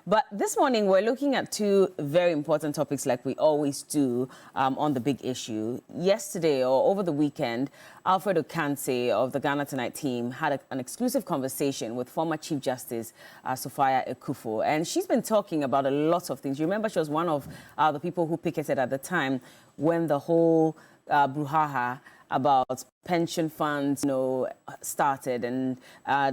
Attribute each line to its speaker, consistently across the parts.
Speaker 1: But this morning, we're looking at two very important topics like we always do on the big issue. Yesterday or over the weekend, Alfred Okanse of the Ghana Tonight team had an exclusive conversation with former Chief Justice Sophia Ekufo. And she's been talking about a lot of things. You remember she was one of the people who picketed at the time when the whole brouhaha about pension funds, started, and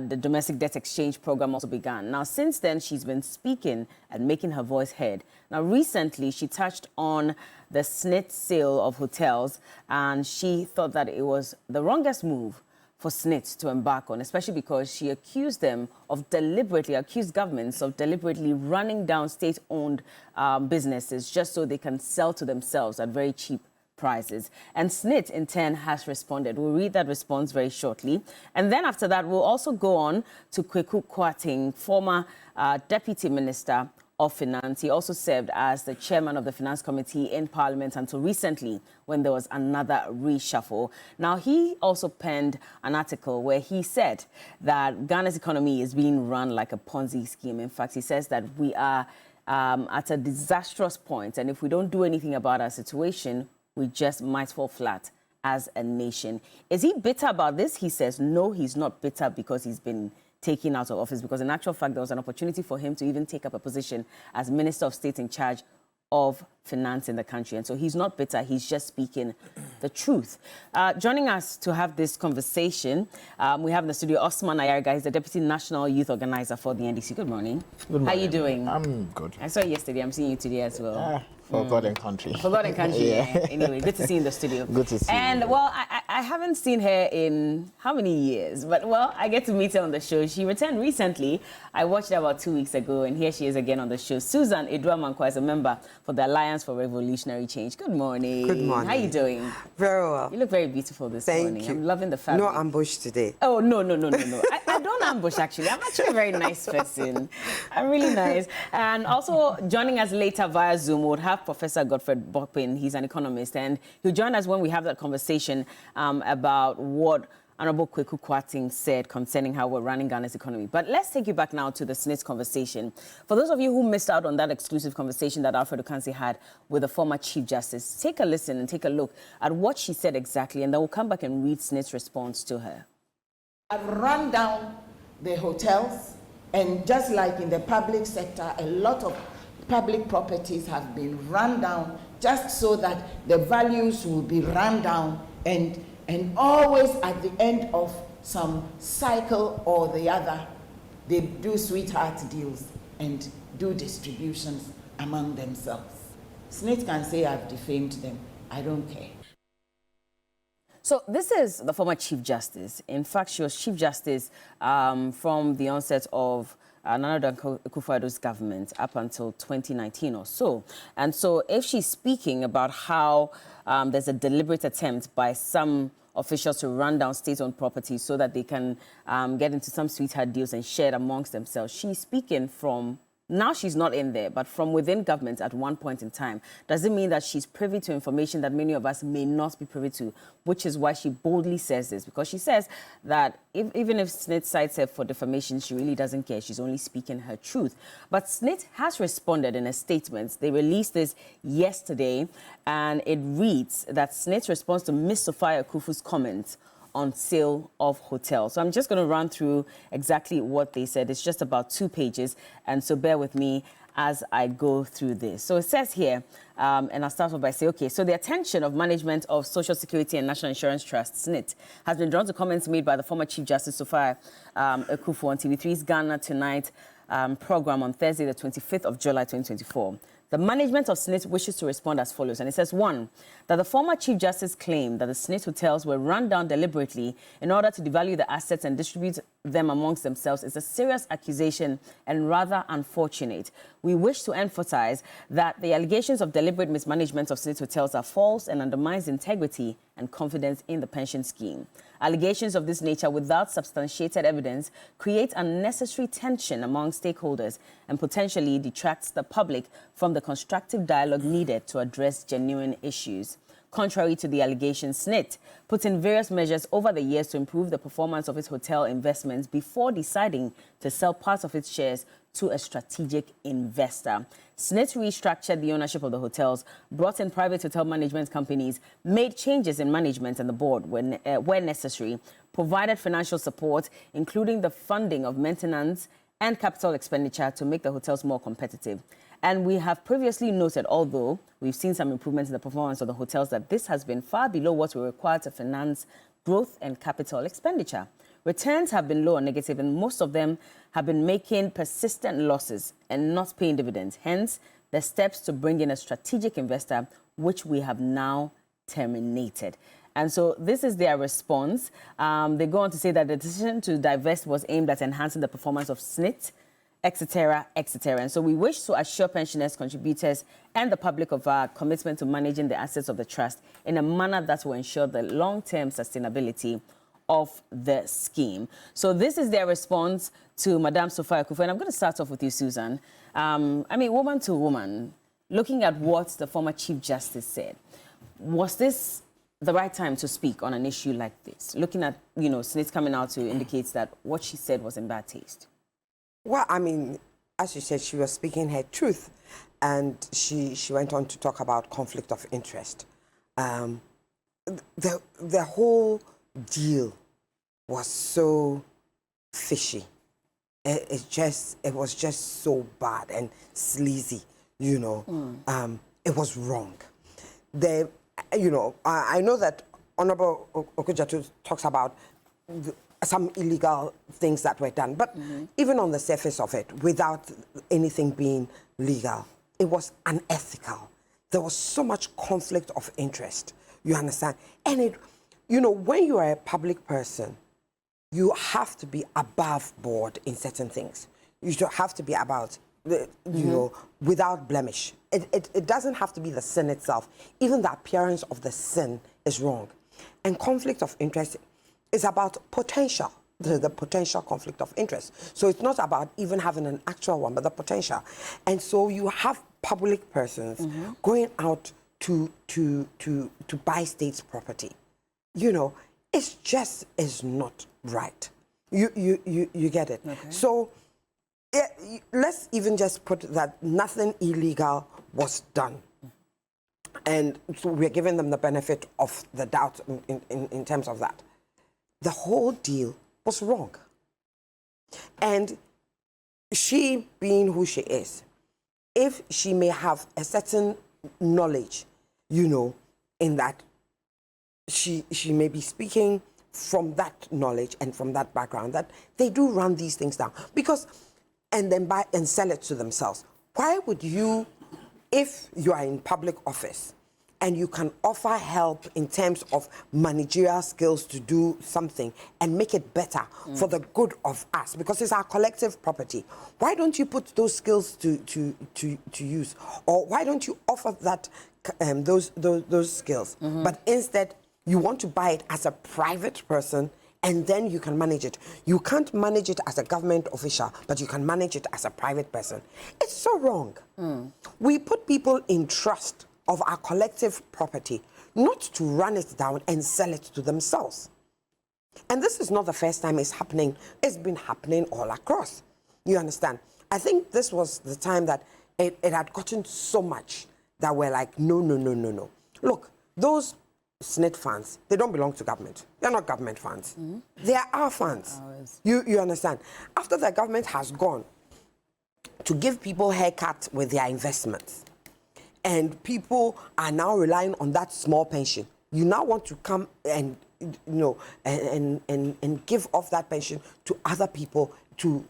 Speaker 1: the domestic debt exchange program also began. Now, since then, she's been speaking and making her voice heard. Now, recently, she touched on the SSNIT sale of hotels, and she thought that it was the wrongest move for SSNIT to embark on, especially because she accused governments of deliberately running down state-owned businesses just so they can sell to themselves at very cheap prices. And SSNIT, in turn, has responded. We'll read that response very shortly. And then after that, we'll also go on to Kweku Kwarteng, former Deputy Minister of Finance. He also served as the chairman of the Finance Committee in Parliament until recently when there was another reshuffle. Now, he also penned an article where he said that Ghana's economy is being run like a Ponzi scheme. In fact, he says that we are at a disastrous point, and if we don't do anything about our situation, we just might fall flat as a nation. Is he bitter about this? He says, no, he's not bitter because he's been taken out of office, because in actual fact, there was an opportunity for him to even take up a position as Minister of State in charge of finance in the country. And so he's not bitter, he's just speaking the truth. Joining us to have this conversation, we have in the studio Osman Ayarga. He's the Deputy National Youth Organizer for the NDC. Good morning.
Speaker 2: Good morning.
Speaker 1: How are you doing?
Speaker 2: I'm good.
Speaker 1: I saw you yesterday, I'm seeing you today as well.
Speaker 2: Forgotten country.
Speaker 1: Forgotten country, yeah. Anyway, good to see you in the studio.
Speaker 2: Good to see you.
Speaker 1: And, well, I haven't seen her in how many years? But, well, I get to meet her on the show. She returned recently. I watched her about 2 weeks ago, and here she is again on the show. Susan Edwa-Mankwa is a member for the Alliance for Revolutionary Change. Good morning.
Speaker 3: Good morning.
Speaker 1: How are you doing?
Speaker 3: Very well.
Speaker 1: You look very beautiful this morning.
Speaker 3: Thank you.
Speaker 1: I'm loving the fabric.
Speaker 3: No ambush today.
Speaker 1: Oh, no. I don't ambush, actually. I'm actually a very nice person. I'm really nice. And also joining us later via Zoom, we'll have Professor Godfred Bokpin. He's an economist, and he'll join us when we have that conversation about what Honorable Kweku Kwarteng said concerning how we're running Ghana's economy. But let's take you back now to the SSNIT conversation. For those of you who missed out on that exclusive conversation that Alfred Okanse had with the former Chief Justice, take a listen and take a look at what she said exactly, and then we'll come back and read SSNIT's response to her.
Speaker 4: I've run down the hotels, and just like in the public sector, a lot of public properties have been run down just so that the values will be run down, and always at the end of some cycle or the other, they do sweetheart deals and do distributions among themselves. SSNIT can say I've defamed them. I don't care.
Speaker 1: So this is the former Chief Justice. In fact, she was Chief Justice from the onset of Nana Akufo-Addo's government up until 2019 or so. And so if she's speaking about how there's a deliberate attempt by some officials to run down state-owned properties so that they can get into some sweetheart deals and share it amongst themselves, she's speaking from, now she's not in there, but from within government at one point in time. Does it mean that she's privy to information that many of us may not be privy to, which is why she boldly says this? Because she says that even if SSNIT cites her for defamation, she really doesn't care. She's only speaking her truth. But SSNIT has responded in a statement. They released this yesterday, and it reads that SSNIT's response to Ms. Sophia Ekufo's comments on sale of hotels. So I'm just going to run through exactly what they said. It's just about 2 pages, and so bear with me as I go through this. So it says here, and I'll start off by saying, okay, so the attention of management of Social Security and National Insurance Trust, SSNIT, has been drawn to comments made by the former Chief Justice Sophia Ekufo on TV3's Ghana Tonight program on Thursday, the 25th of July, 2024. The management of SSNIT wishes to respond as follows. And it says, 1, that the former Chief Justice claimed that the SSNIT hotels were run down deliberately in order to devalue the assets and distribute them amongst themselves is a serious accusation and rather unfortunate. We wish to emphasize that the allegations of deliberate mismanagement of SSNIT hotels are false and undermines integrity and confidence in the pension scheme. Allegations of this nature without substantiated evidence create unnecessary tension among stakeholders and potentially detracts the public from the constructive dialogue needed to address genuine issues. Contrary to the allegations, SSNIT put in various measures over the years to improve the performance of its hotel investments before deciding to sell parts of its shares to a strategic investor. SSNIT restructured the ownership of the hotels, brought in private hotel management companies, made changes in management and the board where necessary, provided financial support, including the funding of maintenance and capital expenditure to make the hotels more competitive. And we have previously noted, although we've seen some improvements in the performance of the hotels, that this has been far below what we require to finance growth and capital expenditure. Returns have been low or negative, and most of them have been making persistent losses and not paying dividends. Hence, the steps to bring in a strategic investor, which we have now terminated. And so this is their response. They go on to say that the decision to divest was aimed at enhancing the performance of SSNIT, etc., etc. And so we wish to assure pensioners, contributors, and the public of our commitment to managing the assets of the trust in a manner that will ensure the long-term sustainability of the scheme. So this is their response to Madame Sophia Kufu. And I'm going to start off with you, Susan. I mean, woman to woman, looking at what the former Chief Justice said, was this the right time to speak on an issue like this? Looking at, SSNIT coming out to indicate that what she said was in bad taste.
Speaker 2: Well, I mean, as you said, she was speaking her truth. And she went on to talk about conflict of interest. The whole deal was so fishy. It was just so bad and sleazy, It was wrong. I know that Honorable Okudzeto talks about some illegal things that were done, but even on the surface of it, without anything being legal, it was unethical. There was so much conflict of interest, you understand? And when you are a public person, you have to be above board in certain things. You don't have to be about, without blemish. It doesn't have to be the sin itself. Even the appearance of the sin is wrong. And conflict of interest is about potential, the potential conflict of interest. So it's not about even having an actual one, but the potential. And so you have public persons going out to buy state's property. It's just is not right. You get it. Okay. So let's even just put that nothing illegal was done. And so we're giving them the benefit of the doubt in terms of that. The whole deal was wrong. And she, being who she is, if she may have a certain knowledge, in that she may be speaking from that knowledge and from that background, that they do run these things down and then buy and sell it to themselves. Why would you, if you are in public office and you can offer help in terms of managerial skills to do something and make it better for the good of us, because it's our collective property, why don't you put those skills to use? Or why don't you offer that those skills? But instead, you want to buy it as a private person, and then you can manage it. You can't manage it as a government official, but you can manage it as a private person. It's so wrong. We put people in trust of our collective property, not to run it down and sell it to themselves. And this is not the first time it's happening. It's been happening all across. You understand? I think this was the time that it had gotten so much that we're like, no. Look, those SSNIT funds, they don't belong to government. They're not government funds. They are our funds. You understand? After the government has gone to give people haircuts with their investments, and people are now relying on that small pension, you now want to come and and give off that pension to other people to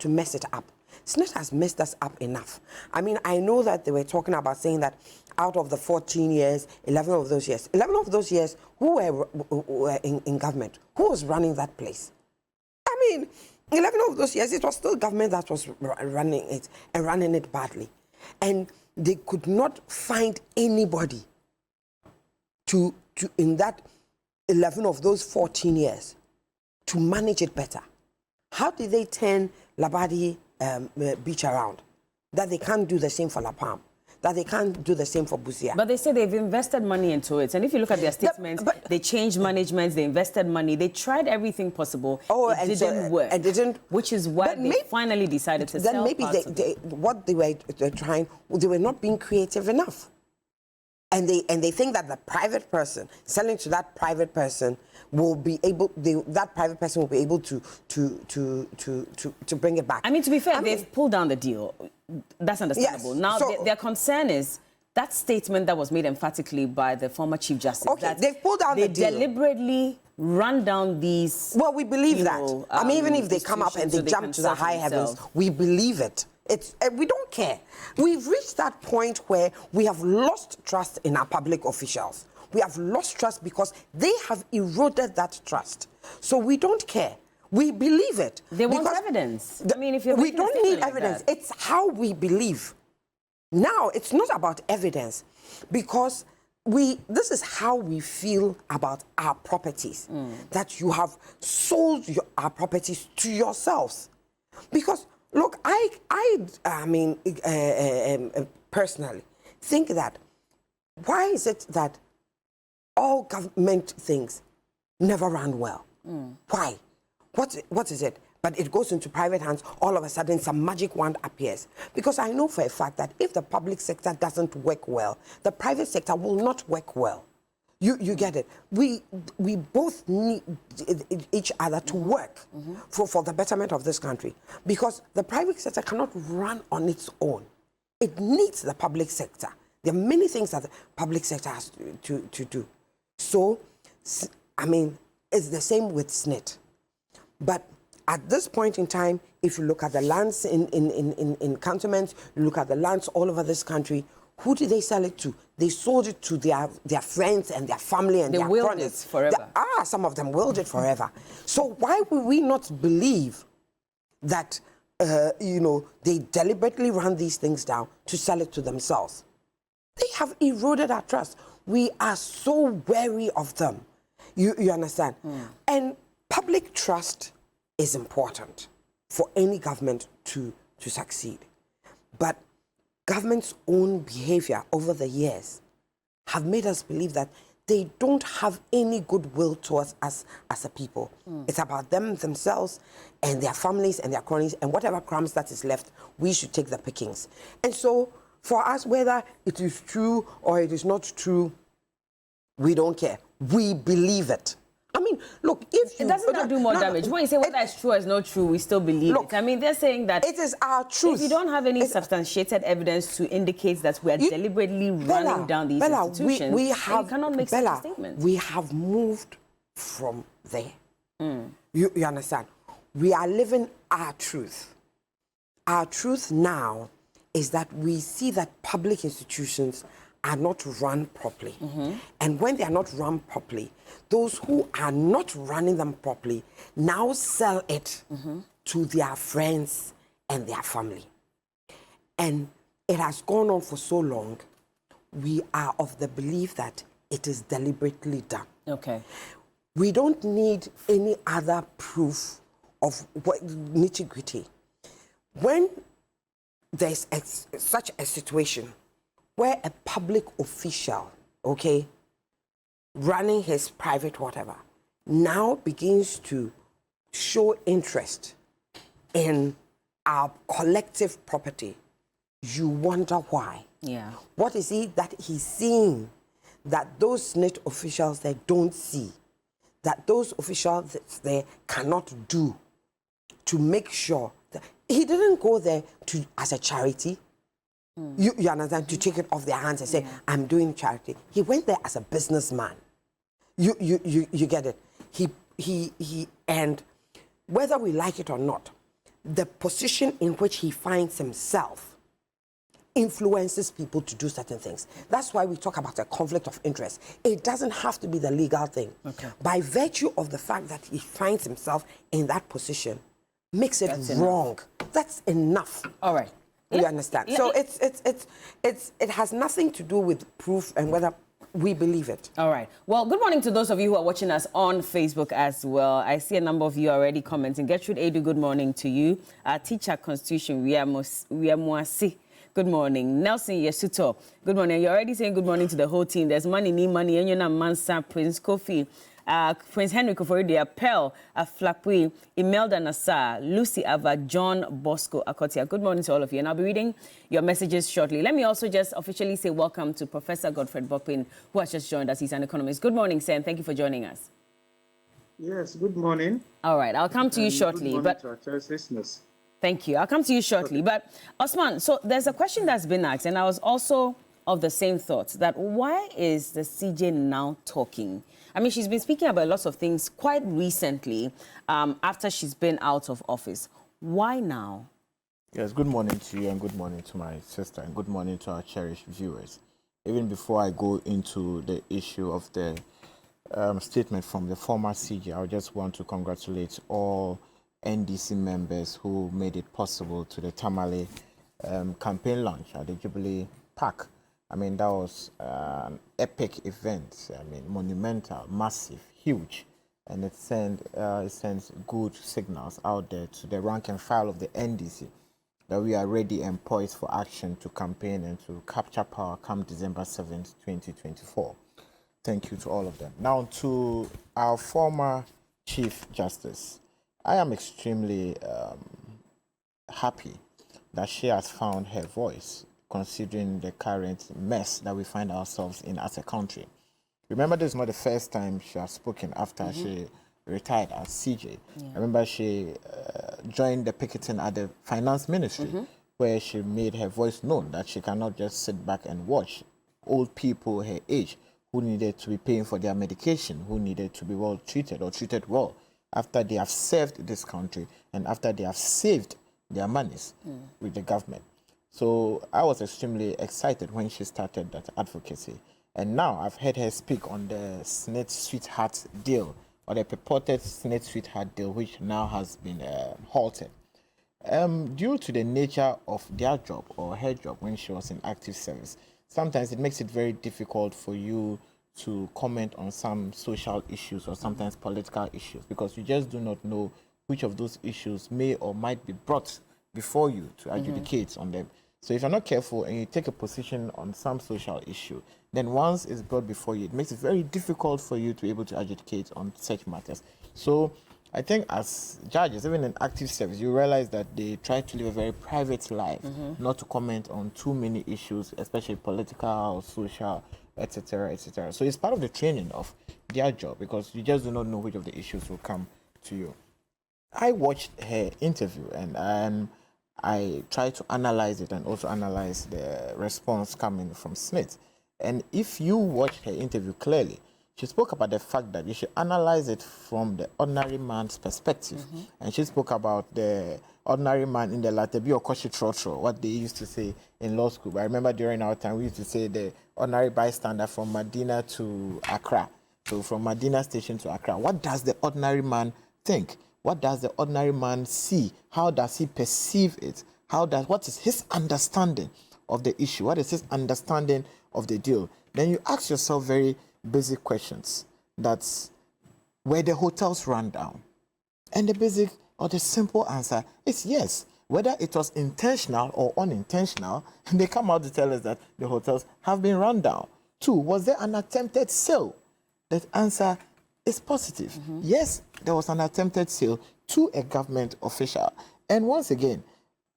Speaker 2: mess it up. SSNIT has messed us up enough. I mean, I know that they were talking about saying that out of the 14 years, 11 of those years, who were in government? Who was running that place? I mean, 11 of those years, it was still government that was running it and running it badly. And they could not find anybody to in that 11 of those 14 years to manage it better. How did they turn Labadi Beach around? That they can't do the same for La Palm. that they can't do the same for Busia.
Speaker 1: But they say they've invested money into it. And if you look at their statements, they changed managements, they invested money, they tried everything possible. It didn't work.
Speaker 2: And didn't,
Speaker 1: which is why they finally decided to sell
Speaker 2: maybe
Speaker 1: parts of it.
Speaker 2: what they were trying, they were not being creative enough. And they think that the private person, selling to that private person, will be able, that private person will be able to bring it back.
Speaker 1: I mean, to be fair, they've pulled down the deal. That's understandable.
Speaker 2: Yes,
Speaker 1: now,
Speaker 2: so,
Speaker 1: their concern is that statement that was made emphatically by the former Chief Justice.
Speaker 2: Okay,
Speaker 1: that
Speaker 2: they've pulled down the deal.
Speaker 1: They deliberately run down these.
Speaker 2: Well, we believe that. I mean, even if they come up and they jump to the high heavens, we believe it. We don't care. We've reached that point where we have lost trust in our public officials. We have lost trust because they have eroded that trust. So we don't care. We believe it.
Speaker 1: They want evidence. I mean, if you're
Speaker 2: we don't need evidence. It's how we believe. Now, it's not about evidence because this is how we feel about our properties, that you have sold our properties to yourselves. Because, look, I mean, personally, think that why is it that all government things never run well? Why? What is it? But it goes into private hands, all of a sudden some magic wand appears. Because I know for a fact that if the public sector doesn't work well, the private sector will not work well. You get it? We both need each other to work for the betterment of this country. Because the private sector cannot run on its own. It needs the public sector. There are many things that the public sector has to do. So, I mean, it's the same with SSNIT. But at this point in time, if you look at the lands in cantonments, you look at the lands all over this country, who did they sell it to? They sold it to their friends and their family and their cronies. They willed it
Speaker 1: forever.
Speaker 2: Some of them willed it forever. So why would we not believe that, they deliberately run these things down to sell it to themselves? They have eroded our trust. We are so wary of them. You understand? And public trust is important for any government to succeed. But government's own behavior over the years have made us believe that they don't have any goodwill towards us as a people. It's about them themselves and their families and their cronies, and whatever crumbs that is left, we should take the pickings. And so for us, whether it is true or it is not true, we don't care. We believe it. I mean, look, if you...
Speaker 1: It doesn't do more damage. When you say whether it's true or it's not true, we still believe it. I mean, they're saying that...
Speaker 2: It is our truth.
Speaker 1: If you don't have any substantiated evidence to indicate that we are deliberately running down these institutions, you cannot make such a statement.
Speaker 2: We have moved from there. You understand? We are living our truth. Our truth now is that we see that public institutions are not run properly. And when they are not run properly, those who are not running them properly now sell it to their friends and their family. And it has gone on for so long, we are of the belief that it is deliberately done.
Speaker 1: Okay.
Speaker 2: We don't need any other proof of nitty-gritty. When there's such a situation where a public official, running his private whatever, now begins to show interest in our collective property, you wonder why.
Speaker 1: Yeah.
Speaker 2: What is it that he's seeing that those SSNIT officials they don't see, that those officials they cannot do to make sure that he didn't go there as a charity. You understand? To take it off their hands and say, I'm doing charity. He went there as a businessman. You get it? He and whether we like it or not, the position in which he finds himself influences people to do certain things. That's why we talk about a conflict of interest. It doesn't have to be the legal thing. By virtue of the fact that he finds himself in that position, makes it wrong. That's enough.
Speaker 1: All right.
Speaker 2: You understand? So it has nothing to do with proof and whether we believe it.
Speaker 1: All right. Well, good morning to those of you who are watching us on Facebook as well. I see a number of you already commenting. Gertrude Edu, good morning to you. Our teacher, Constitution, we are Moasi. Good morning. Nelson Yesuto. Good morning. You're already saying good morning to the whole team. There's money, need money. Enyona Mansa, Prince Kofi, Prince Henry Koforidi, Pearl, Flapui, Imelda Nassar, Lucy Ava, John Bosco Akotia. Good morning to all of you. And I'll be reading your messages shortly. Let me also just officially say welcome to Professor Godfred Bopin, who has just joined us. He's an economist. Good morning, sir, and thank you for joining us.
Speaker 3: Yes, good morning.
Speaker 1: All right, I'll come to you shortly.
Speaker 3: Good morning to our church listeners.
Speaker 1: Thank you. I'll come to you shortly. Okay. But Osman, so there's a question that's been asked, and I was also of the same thought, that why is the CJ now talking? I mean, she's been speaking about lots of things quite recently after she's been out of office. Why now?
Speaker 5: Yes, good morning to you and good morning to my sister and good morning to our cherished viewers. Even before I go into the issue of the statement from the former CJ, I just want to congratulate all NDC members who made it possible to the Tamale campaign launch at the Jubilee Park. I mean, that was an epic event. I mean, monumental, massive, huge. And it sends good signals out there to the rank and file of the NDC that we are ready and poised for action to campaign and to capture power come December 7th, 2024. Thank you to all of them. Now to our former Chief Justice. I am extremely happy that she has found her voice, considering the current mess that we find ourselves in as a country. Remember, this is not the first time she has spoken after she retired as CJ. Yeah. I remember she joined the picketing at the Finance Ministry, where she made her voice known that she cannot just sit back and watch old people her age who needed to be paying for their medication, who needed to be well treated or treated well, after they have served this country and after they have saved their monies with the government. So I was extremely excited when she started that advocacy. And now I've heard her speak on the SSNIT sweetheart deal, or the purported SSNIT sweetheart deal, which now has been halted. Due to the nature of their job or her job when she was in active service, sometimes it makes it very difficult for you to comment on some social issues or sometimes political issues, because you just do not know which of those issues may or might be brought before you to adjudicate on them. So if you're not careful and you take a position on some social issue, then once it's brought before you, it makes it very difficult for you to be able to adjudicate on such matters. So I think as judges, even in active service, you realize that they try to live a very private life, not to comment on too many issues, especially political, social, etc., etc. So it's part of the training of their job, because you just do not know which of the issues will come to you. I watched her interview and I tried to analyze it and also analyze the response coming from SSNIT. And if you watch her interview clearly, she spoke about the fact that you should analyze it from the ordinary man's perspective. And she spoke about the ordinary man in the Latebi or Koshi Trotro, what they used to say in law school. But I remember during our time, we used to say the ordinary bystander from Medina to Accra. So from Medina station to Accra, what does the ordinary man think? What does the ordinary man see? How does he perceive it? What is his understanding of the issue? What is his understanding of the deal? Then you ask yourself very basic questions. That's, were the hotels run down? And the basic or the simple answer is yes. Whether it was intentional or unintentional, they come out to tell us that the hotels have been run down. 2, was there an attempted sale? The answer is positive. Yes, there was an attempted sale to a government official. And once again,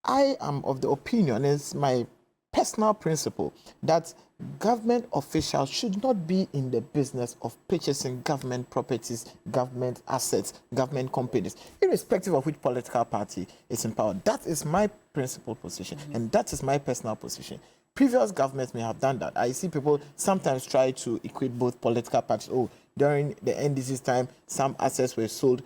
Speaker 5: I am of the opinion, it's my personal principle, that government officials should not be in the business of purchasing government properties, government assets, government companies, irrespective of which political party is in power. That is my principal position, and that is my personal position. Previous governments may have done that. I see people sometimes try to equate both political parties. Oh, during the NDC's time, some assets were sold.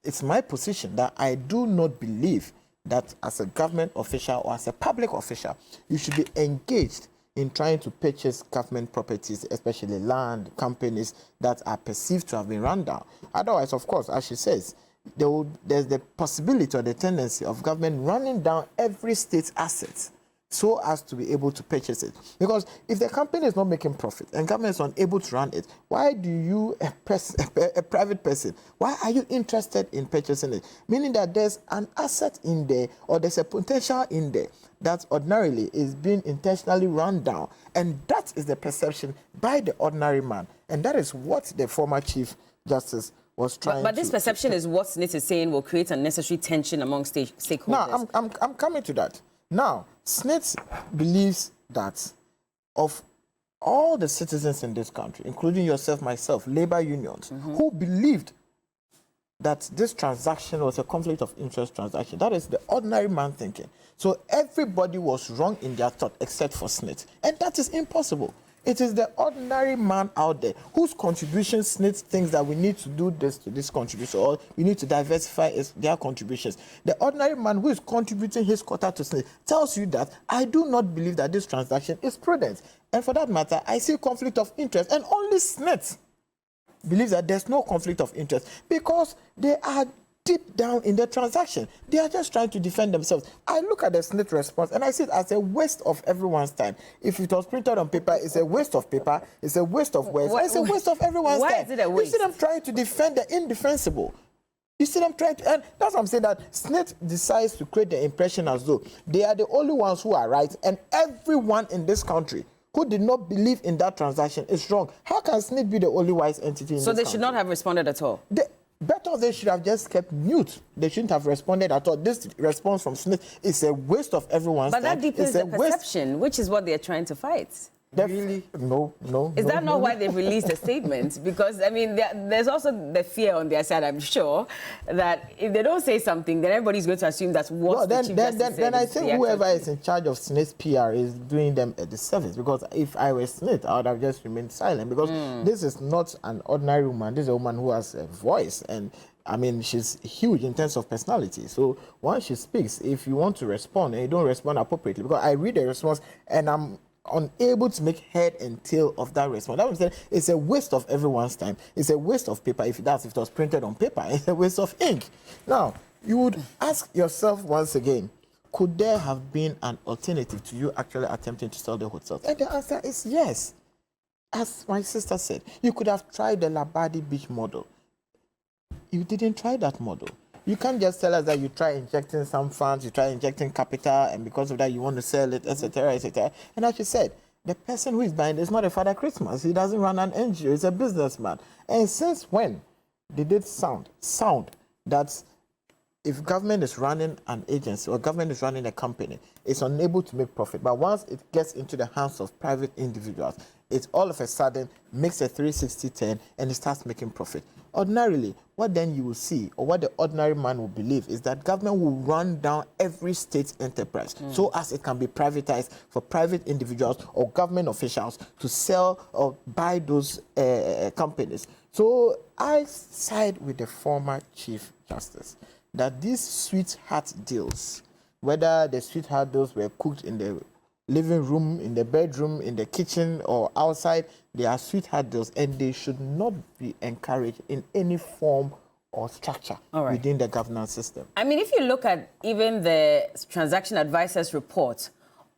Speaker 5: It's my position that I do not believe that as a government official or as a public official, you should be engaged in trying to purchase government properties, especially land, companies that are perceived to have been run down. Otherwise, of course, as she says, there's the possibility or the tendency of government running down every state's assets so as to be able to purchase it. Because if the company is not making profit and government is unable to run it, why do you, a private person, why are you interested in purchasing it? Meaning that there's an asset in there, or there's a potential in there that ordinarily is being intentionally run down. And that is the perception by the ordinary man. And that is what the former Chief Justice was trying
Speaker 1: but this perception is what SSNIT is saying will create unnecessary tension among stakeholders.
Speaker 5: Now, I'm coming to that. Now, SSNIT believes that of all the citizens in this country, including yourself, myself, labor unions, who believed that this transaction was a conflict of interest transaction, that is the ordinary man thinking. So everybody was wrong in their thought except for SSNIT. And that is impossible. It is the ordinary man out there whose contribution SSNIT thinks that we need to do this to this contribution, or we need to diversify their contributions. The ordinary man who is contributing his quota to SSNIT tells you that I do not believe that this transaction is prudent. And for that matter, I see conflict of interest. And only SSNIT believes that there's no conflict of interest because they are deep down in the transaction. They are just trying to defend themselves. I look at the SSNIT response and I see it as a waste of everyone's time. If it was printed on paper, it's a waste of paper, it's a waste of words, it's a waste of everyone's time.
Speaker 1: Why is it a waste?
Speaker 5: You see them trying to defend the indefensible. You see them trying to, and that's what I'm saying, that SSNIT decides to create the impression as though they are the only ones who are right, and everyone in this country who did not believe in that transaction is wrong. How can SSNIT be the only wise entity in this country?
Speaker 1: So they should not have responded at all?
Speaker 5: Better they should have just kept mute. They shouldn't have responded at all. This response from SSNIT is a waste of everyone's time.
Speaker 1: But that deepens the perception, which is what they're trying to fight.
Speaker 5: Really? No.
Speaker 1: Is that not why they released the statement? Because, I mean, there's also the fear on their side, I'm sure, that if they don't say something, then everybody's going to assume that's what the Chief Justice said.
Speaker 5: Then I think whoever is in charge of SSNIT's PR is doing them a disservice. Because if I were SSNIT, I would have just remained silent. Because this is not an ordinary woman. This is a woman who has a voice. And, I mean, she's huge in terms of personality. So once she speaks, if you want to respond and you don't respond appropriately, because I read the response and I'm unable to make head and tail of that response. That means it's a waste of everyone's time. It's a waste of paper. If it was printed on paper, it's a waste of ink. Now, you would ask yourself once again, could there have been an alternative to you actually attempting to sell the hotels? And the answer is yes. As my sister said, you could have tried the Labadi Beach model. You didn't try that model. You can't just tell us that you try injecting some funds, you try injecting capital, and because of that you want to sell it, etc., etc. And as you said, the person who is buying is not a Father Christmas. He doesn't run an NGO. He's a businessman. And since when did it sound that if government is running an agency or government is running a company, it's unable to make profit, but once it gets into the hands of private individuals, it all of a sudden makes a 360 turn and it starts making profit? Ordinarily, what then you will see, or what the ordinary man will believe, is that government will run down every state enterprise so as it can be privatized for private individuals or government officials to sell or buy those companies. So I side with the former Chief Justice that these sweetheart deals, whether the sweetheart deals were cooked in the living room, in the bedroom, in the kitchen, or outside, they are sweetheart deals, and they should not be encouraged in any form or structure within the governance system.
Speaker 1: I mean, if you look at even the transaction advisor's report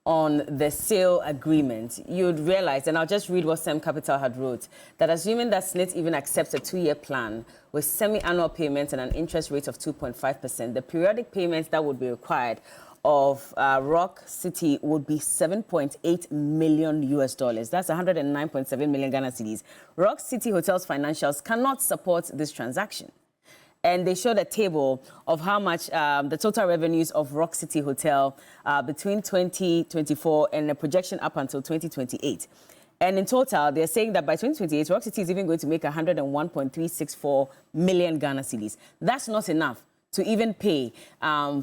Speaker 1: on the sale agreement, you'd realize, and I'll just read what Sem Capital had wrote, that assuming that SSNIT even accepts a 2-year plan with semi-annual payments and an interest rate of 2.5%, the periodic payments that would be required of Rock City would be $7.8 million. That's 109.7 million Ghana cedis. Rock City Hotels financials cannot support this transaction. And they showed a table of how much the total revenues of Rock City Hotel between 2024 and a projection up until 2028. And in total, they're saying that by 2028, Rock City is even going to make 101.364 million Ghana cedis. That's not enough to even pay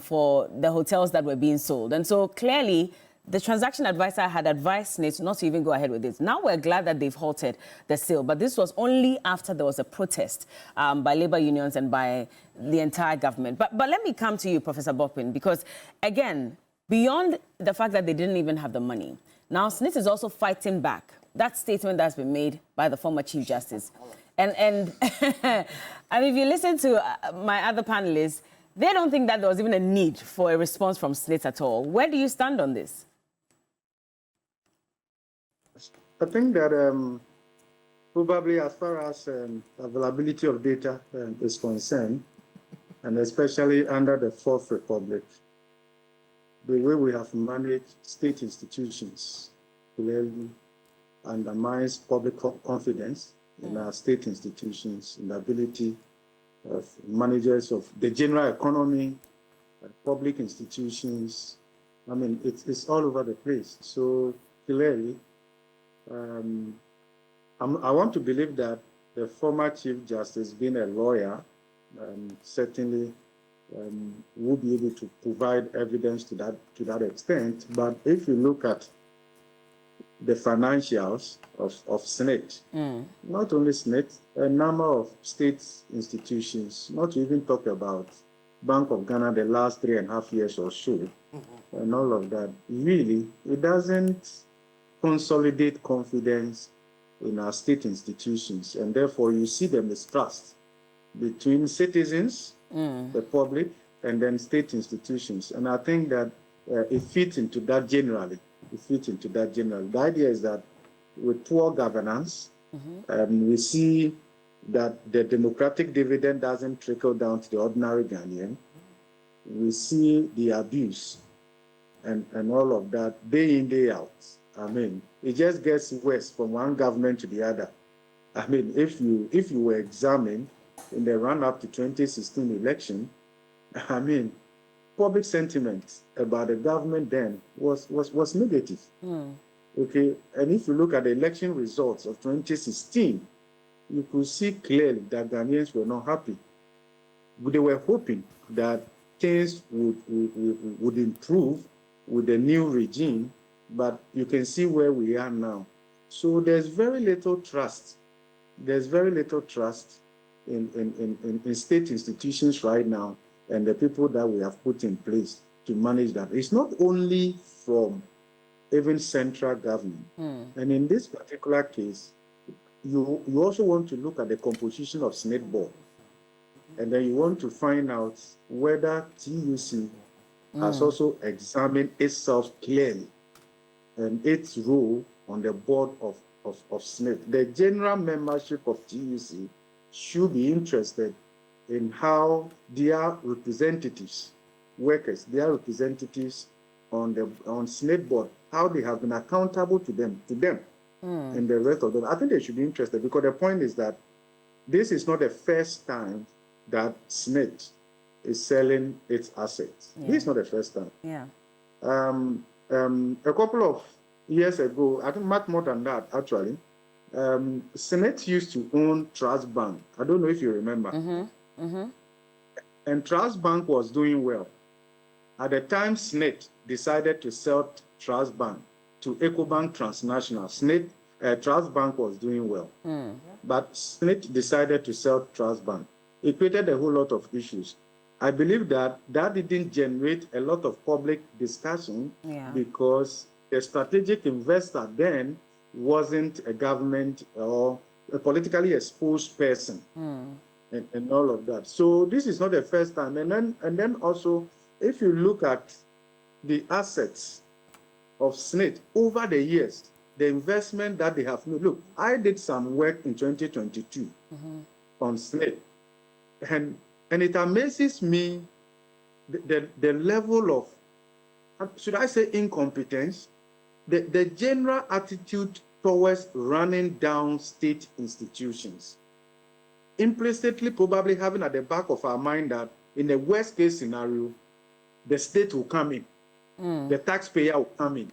Speaker 1: for the hotels that were being sold. And so clearly, the transaction advisor had advised SSNIT not to even go ahead with it. Now we're glad that they've halted the sale, but this was only after there was a protest by labor unions and by the entire government. But let me come to you, Professor Bokpin, because again, beyond the fact that they didn't even have the money, now SSNIT is also fighting back that statement that's been made by the former Chief Justice. And I mean, if you listen to my other panelists, they don't think that there was even a need for a response from SSNIT at all. Where do you stand on this?
Speaker 3: I think that probably as far as availability of data is concerned, and especially under the Fourth Republic, the way we have managed state institutions clearly undermines public confidence in our state institutions, in the ability of managers of the general economy, public institutions. I mean, it's all over the place. So clearly, I want to believe that the former Chief Justice, being a lawyer, certainly will be able to provide evidence to that extent. But if you look at the financials of SSNIT, not only SSNIT, a number of state institutions, not to even talk about Bank of Ghana the last 3.5 years or so, and all of that, really, it doesn't consolidate confidence in our state institutions, and therefore you see the mistrust between citizens, the public, and then state institutions. And I think that it fits into that generally. The idea is that with poor governance, we see that the democratic dividend doesn't trickle down to the ordinary Ghanaian. We see the abuse and all of that day in, day out. I mean, it just gets worse from one government to the other. I mean, if you were examined in the run-up to 2016 election, I mean, public sentiment about the government then was negative. Okay, and if you look at the election results of 2016, you could see clearly that Ghanaians were not happy. But they were hoping that things would improve with the new regime, but you can see where we are now. So there's very little trust. There's very little trust in state institutions right now and the people that we have put in place to manage that. It's not only from even central government. And in this particular case, you also want to look at the composition of SSNIT board. And then you want to find out whether TUC has also examined itself clearly and its role on the board of SSNIT. The general membership of TUC should be interested in how their representatives, workers, their representatives on SSNIT board, how they have been accountable to them, and the rest of them. I think they should be interested, because the point is that this is not the first time that SSNIT is selling its assets. Yeah. This is not the first time.
Speaker 1: Yeah.
Speaker 3: A couple of years ago, I think much more than that, actually, SSNIT used to own Trust Bank. I don't know if you remember. And Trust Bank was doing well. At the time, SSNIT decided to sell Trust Bank to EcoBank Transnational. Trust Bank was doing well. But SSNIT decided to sell Trust Bank. It created a whole lot of issues. I believe that didn't generate a lot of public discussion, because the strategic investor then wasn't a government or a politically exposed person, and all of that. So this is not the first time. And then also, if you look at the assets of SSNIT over the years, the investment that they have made. Look, I did some work in 2022 on SSNIT, and it amazes me the level of, should I say, incompetence, the general attitude towards running down state institutions. Implicitly, probably having at the back of our mind that in the worst case scenario, the state will come in, the taxpayer will come in,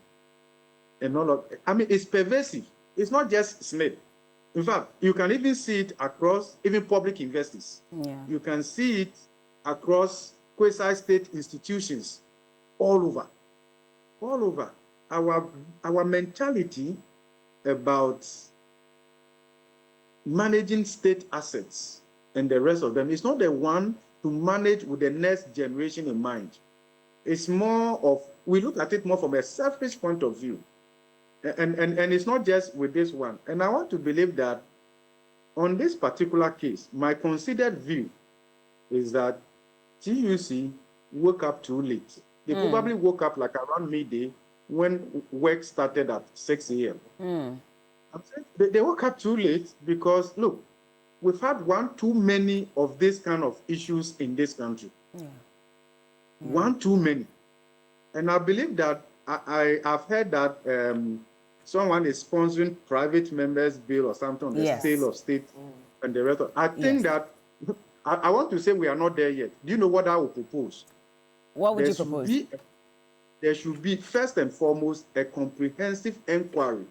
Speaker 3: and all of. I mean, it's pervasive. It's not just SSNIT. In fact, you can even see it across even public investors. You can see it across quasi-state institutions all over. All over. Our mentality about managing state assets and the rest of them is not the one to manage with the next generation in mind. It's more of, we look at it more from a selfish point of view. And it's not just with this one. And I want to believe that on this particular case, my considered view is that TUC woke up too late. They probably woke up like around midday when work started at 6 a.m. I'm saying they woke up too late because, look, we've had one too many of these kind of issues in this country.
Speaker 1: Yeah.
Speaker 3: One too many. And I believe that I've heard that someone is sponsoring private members' bill or something on the
Speaker 1: Yes.
Speaker 3: sale of state and the rest of. I think that I want to say we are not there yet. Do you know what I would propose?
Speaker 1: What would you propose?
Speaker 3: There should be, first and foremost, a comprehensive inquiry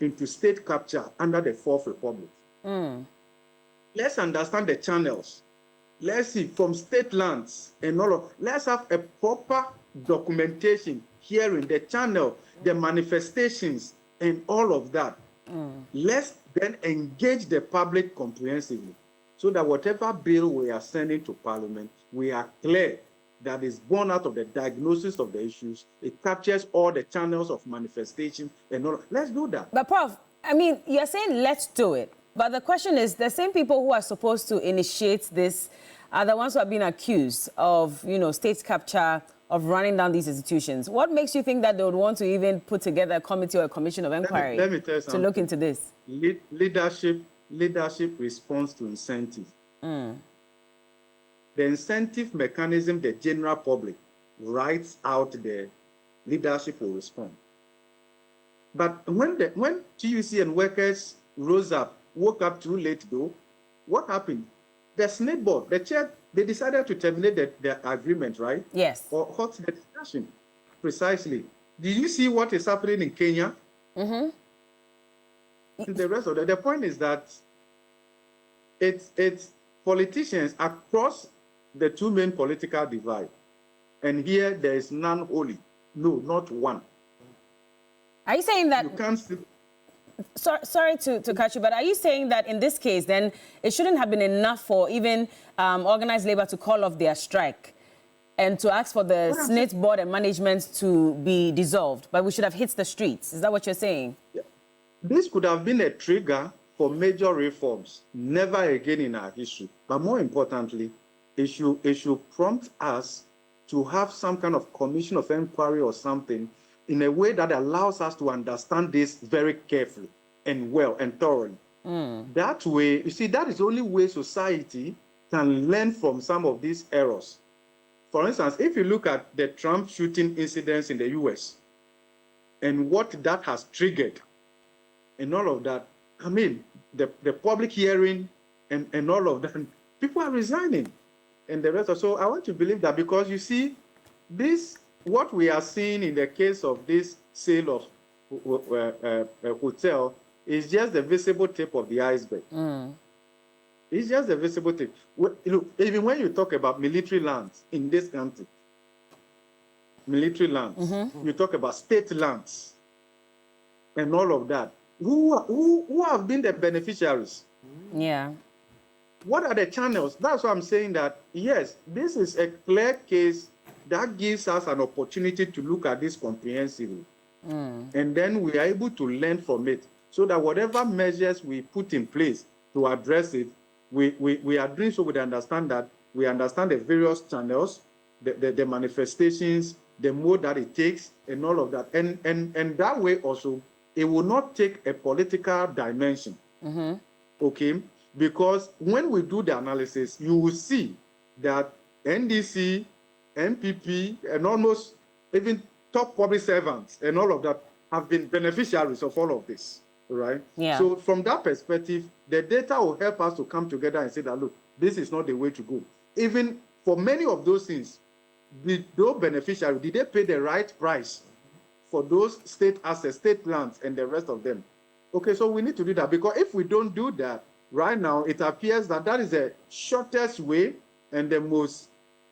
Speaker 3: into state capture under the Fourth Republic. Let's understand the channels. Let's see from state lands and all of. Let's have a proper documentation here in the channel, the manifestations, and all of that. Let's then engage the public comprehensively, so that whatever bill we are sending to Parliament, we are clear that is born out of the diagnosis of the issues. It captures all the channels of manifestation and all. Let's do that.
Speaker 1: But Prof, I mean, you're saying let's do it. But the question is, the same people who are supposed to initiate this are the ones who have been accused of, state capture, of running down these institutions. What makes you think that they would want to even put together a committee or a commission of inquiry
Speaker 3: let me tell you something.
Speaker 1: to look into this?
Speaker 3: Leadership responds to incentive. The incentive mechanism, the general public writes out there, leadership will respond. But when TUC and workers woke up too late though, what happened? The SSNIT board, the chair, they decided to terminate the agreement, right?
Speaker 1: Yes.
Speaker 3: Or halt the discussion. Precisely. Did you see what is happening in Kenya? The rest of the point is that it's politicians across the two main political divide. And here there is none holy. No, not one.
Speaker 1: Are you saying that...
Speaker 3: You can't see...
Speaker 1: Sorry to cut you, but are you saying that in this case, then, it shouldn't have been enough for even organized labor to call off their strike and to ask for the SSNIT board and management to be dissolved, but we should have hit the streets? Is that what you're saying? Yeah.
Speaker 3: This could have been a trigger for major reforms, never again in our history. But more importantly, it should prompt us to have some kind of commission of inquiry or something in a way that allows us to understand this very carefully and well and thoroughly. That way, you see, that is the only way society can learn from some of these errors. For instance, if you look at the Trump shooting incidents in the US and what that has triggered and all of that, I mean, the public hearing and all of that, people are resigning and the rest. So I want to believe that, because you see, what we are seeing in the case of this sale of hotel is just the visible tip of the iceberg. It's just the visible tip. Look, even when you talk about military lands in this country, you talk about state lands and all of that. Who have been the beneficiaries?
Speaker 1: Yeah.
Speaker 3: What are the channels? That's why I'm saying that, yes, this is a clear case that gives us an opportunity to look at this comprehensively. And then we are able to learn from it, so that whatever measures we put in place to address it, we are doing so with the understand that we understand the various channels, the manifestations, the mode that it takes, and all of that. And that way also, it will not take a political dimension. Okay? Because when we do the analysis, you will see that NDC, MPP, and almost even top public servants and all of that have been beneficiaries of all of this, right?
Speaker 1: Yeah.
Speaker 3: So from that perspective, the data will help us to come together and say that, look, this is not the way to go. Even for many of those things, those beneficiaries, did they pay the right price for those state assets, state lands, and the rest of them? Okay, so we need to do that, because if we don't do that, right now, it appears that that is the shortest way and the most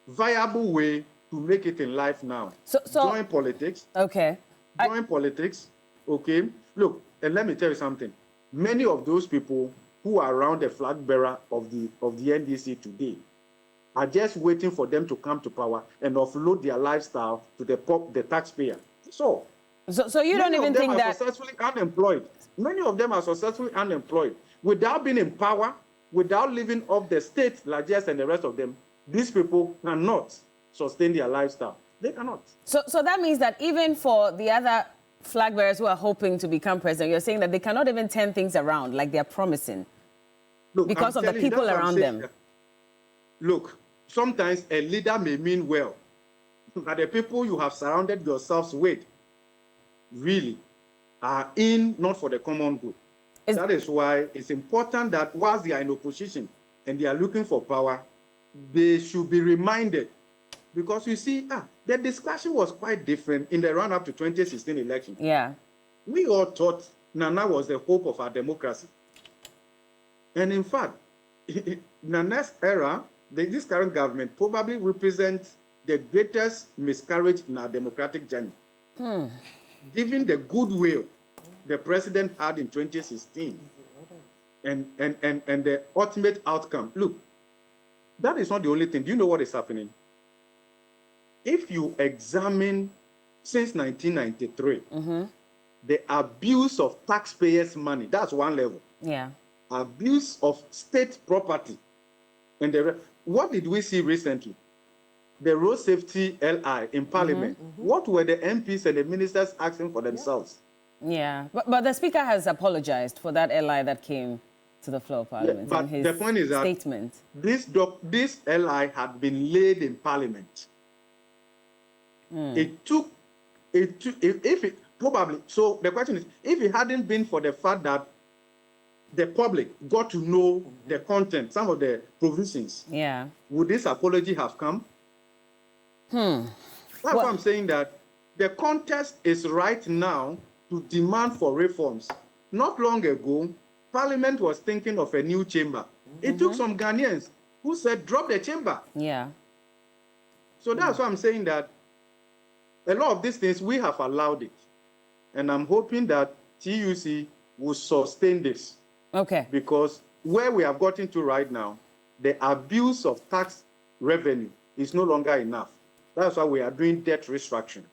Speaker 3: viable way to make it in life now. So join politics.
Speaker 1: Okay.
Speaker 3: Join politics. Okay. Look, and let me tell you something. Many of those people who are around the flag bearer of the NDC today are just waiting for them to come to power and offload their lifestyle to the taxpayer. So
Speaker 1: you don't even think that
Speaker 3: successfully unemployed. Many of them are successfully unemployed without being in power, without living off the state largesse and the rest of them. These people cannot sustain their lifestyle. They cannot.
Speaker 1: So that means that even for flag bearers who are hoping to become president, you're saying that they cannot even turn things around like they're promising
Speaker 3: Look,
Speaker 1: because
Speaker 3: I'm
Speaker 1: of the
Speaker 3: telling you,
Speaker 1: people
Speaker 3: that's what I'm
Speaker 1: around
Speaker 3: saying.
Speaker 1: them.
Speaker 3: Look, sometimes a leader may mean well, but the people you have surrounded yourselves with really are in not for the common good. That is why it's important that whilst they are in opposition and they are looking for power, they should be reminded. Because you see, the discussion was quite different in the run-up to 2016 election.
Speaker 1: Yeah.
Speaker 3: We all thought Nana was the hope of our democracy. And in fact, Nana's era, this current government probably represents the greatest miscarriage in our democratic journey. Given the goodwill the president had in 2016 and the ultimate outcome. Look, that is not the only thing. Do you know what is happening? If you examine since 1993, the abuse of taxpayers' money, that's one level.
Speaker 1: Yeah.
Speaker 3: Abuse of state property. And what did we see recently? The road safety LI in parliament. What were the MPs and the ministers asking for themselves?
Speaker 1: Yeah. But the speaker has apologized for that LI that came to the floor of parliament.
Speaker 3: But
Speaker 1: in his
Speaker 3: the point is that
Speaker 1: statement.
Speaker 3: This LI had been laid in parliament. It took, if it probably, so the question is, if it hadn't been for the fact that the public got to know the content, some of the provisions,
Speaker 1: Yeah.
Speaker 3: would this apology have come? That's why I'm saying that the contest is right now to demand for reforms. Not long ago, Parliament was thinking of a new chamber. It took some Ghanaians who said, drop the chamber.
Speaker 1: Yeah.
Speaker 3: So that's why I'm saying that a lot of these things, we have allowed it. And I'm hoping that TUC will sustain this.
Speaker 1: Okay.
Speaker 3: Because where we have gotten to right now, the abuse of tax revenue is no longer enough. That's why we are doing debt restructuring.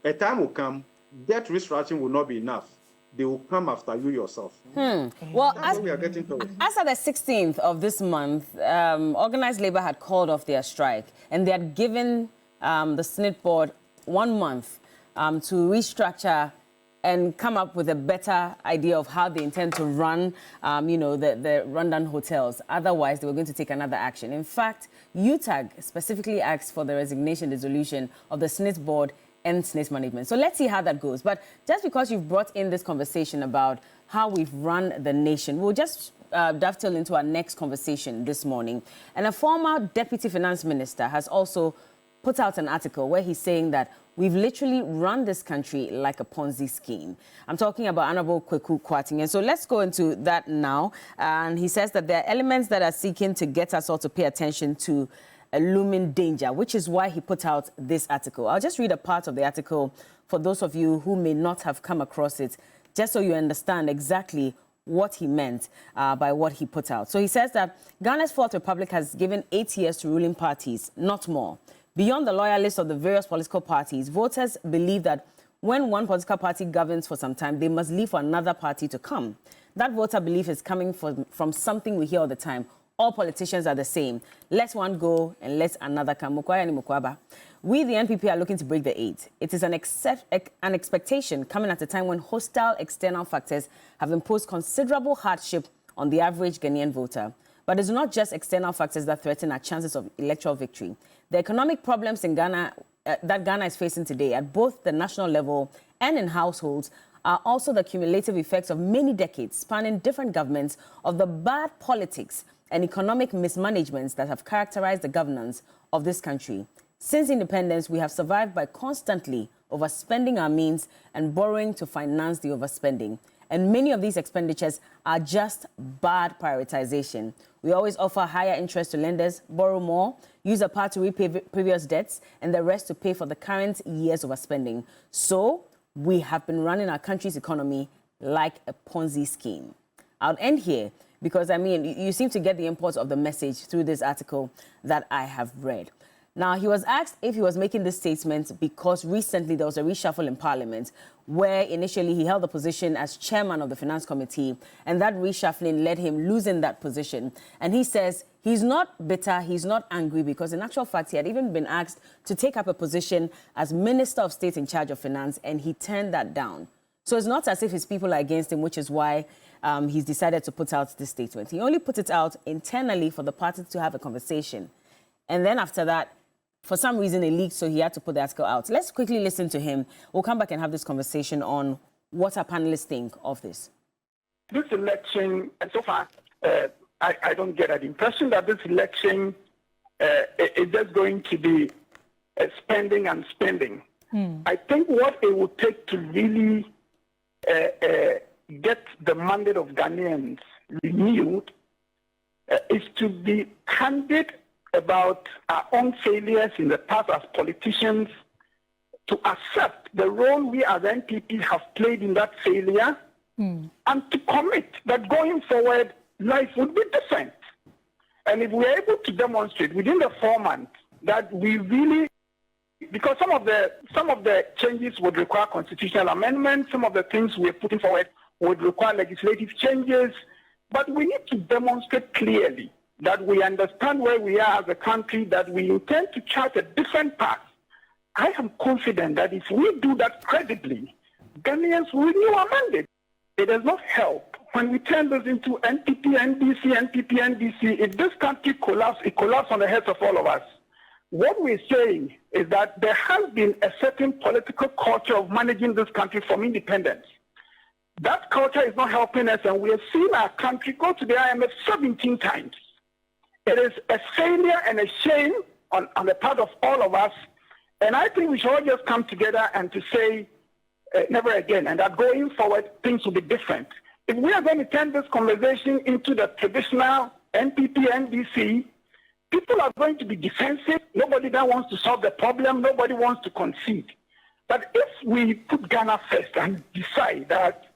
Speaker 3: A time will come, debt restructuring will not be enough. They will come after you yourself.
Speaker 1: Well,
Speaker 3: That's what we are getting towards.
Speaker 1: as at the 16th of this month, organized labor had called off their strike, and they had given the SSNIT board 1 month to restructure and come up with a better idea of how they intend to run, the rundown hotels. Otherwise, they were going to take another action. In fact, UTAG specifically asked for the resignation dissolution of the SSNIT board and SSNIT management. So let's see how that goes. But just because you've brought in this conversation about how we've run the nation, we'll just dovetail into our next conversation this morning. And a former deputy finance minister has also put out an article where he's saying that we've literally run this country like a Ponzi scheme. I'm talking about Honorable Kweku Kwarteng. And so let's go into that now. And he says that there are elements that are seeking to get us all to pay attention to a looming danger, which is why he put out this article. I'll just read a part of the article for those of you who may not have come across it, just so you understand exactly what he meant by what he put out. So he says that Ghana's Fourth Republic has given 8 years to ruling parties, not more. Beyond the loyalists of the various political parties, voters believe that when one political party governs for some time, they must leave for another party to come. That voter belief is coming from something we hear all the time. All politicians are the same. Let one go and let another come. We, the NPP, are looking to break the 8. It is an expectation coming at a time when hostile external factors have imposed considerable hardship on the average Ghanaian voter. But it's not just external factors that threaten our chances of electoral victory. The economic problems in Ghana that Ghana is facing today at both the national level and in households are also the cumulative effects of many decades spanning different governments of the bad politics and economic mismanagements that have characterized the governance of this country. Since independence, we have survived by constantly overspending our means and borrowing to finance the overspending. And many of these expenditures are just bad prioritization. We always offer higher interest to lenders, borrow more, use a part to repay previous debts, and the rest to pay for the current year's overspending. So we have been running our country's economy like a Ponzi scheme. I'll end here because, you seem to get the import of the message through this article that I have read. Now, he was asked if he was making this statement because recently there was a reshuffle in Parliament where initially he held the position as chairman of the Finance Committee, and that reshuffling led him losing that position. And he says he's not bitter, he's not angry, because in actual fact, he had even been asked to take up a position as Minister of State in charge of Finance, and he turned that down. So it's not as if his people are against him, which is why he's decided to put out this statement. He only put it out internally for the parties to have a conversation. And then after that, for some reason, it leaked, so he had to put the article out. Let's quickly listen to him. We'll come back and have this conversation on what our panelists think of this.
Speaker 6: This election, and so far, I don't get an impression that this election is just going to be spending and spending. I think what it would take to really get the mandate of Ghanaians renewed is to be candid about our own failures in the past as politicians, to accept the role we as NPP have played in that failure, and to commit that going forward, life would be different. And if we're able to demonstrate within the 4 months that we really, because some of the changes would require constitutional amendments, some of the things we're putting forward would require legislative changes, but we need to demonstrate clearly that we understand where we are as a country, that we intend to chart a different path. I am confident that if we do that credibly, Ghanaians will renew our mandate. It does not help when we turn this into NPP, NDC, NPP, NDC. If this country collapses, it collapses on the heads of all of us. What we're saying is that there has been a certain political culture of managing this country from independence. That culture is not helping us, and we have seen our country go to the IMF 17 times. It is a failure and a shame on the part of all of us. And I think we should all just come together and to say never again, and that going forward, things will be different. If we are going to turn this conversation into the traditional NPP, NDC, people are going to be defensive. Nobody that wants to solve the problem. Nobody wants to concede. But if we put Ghana first and decide that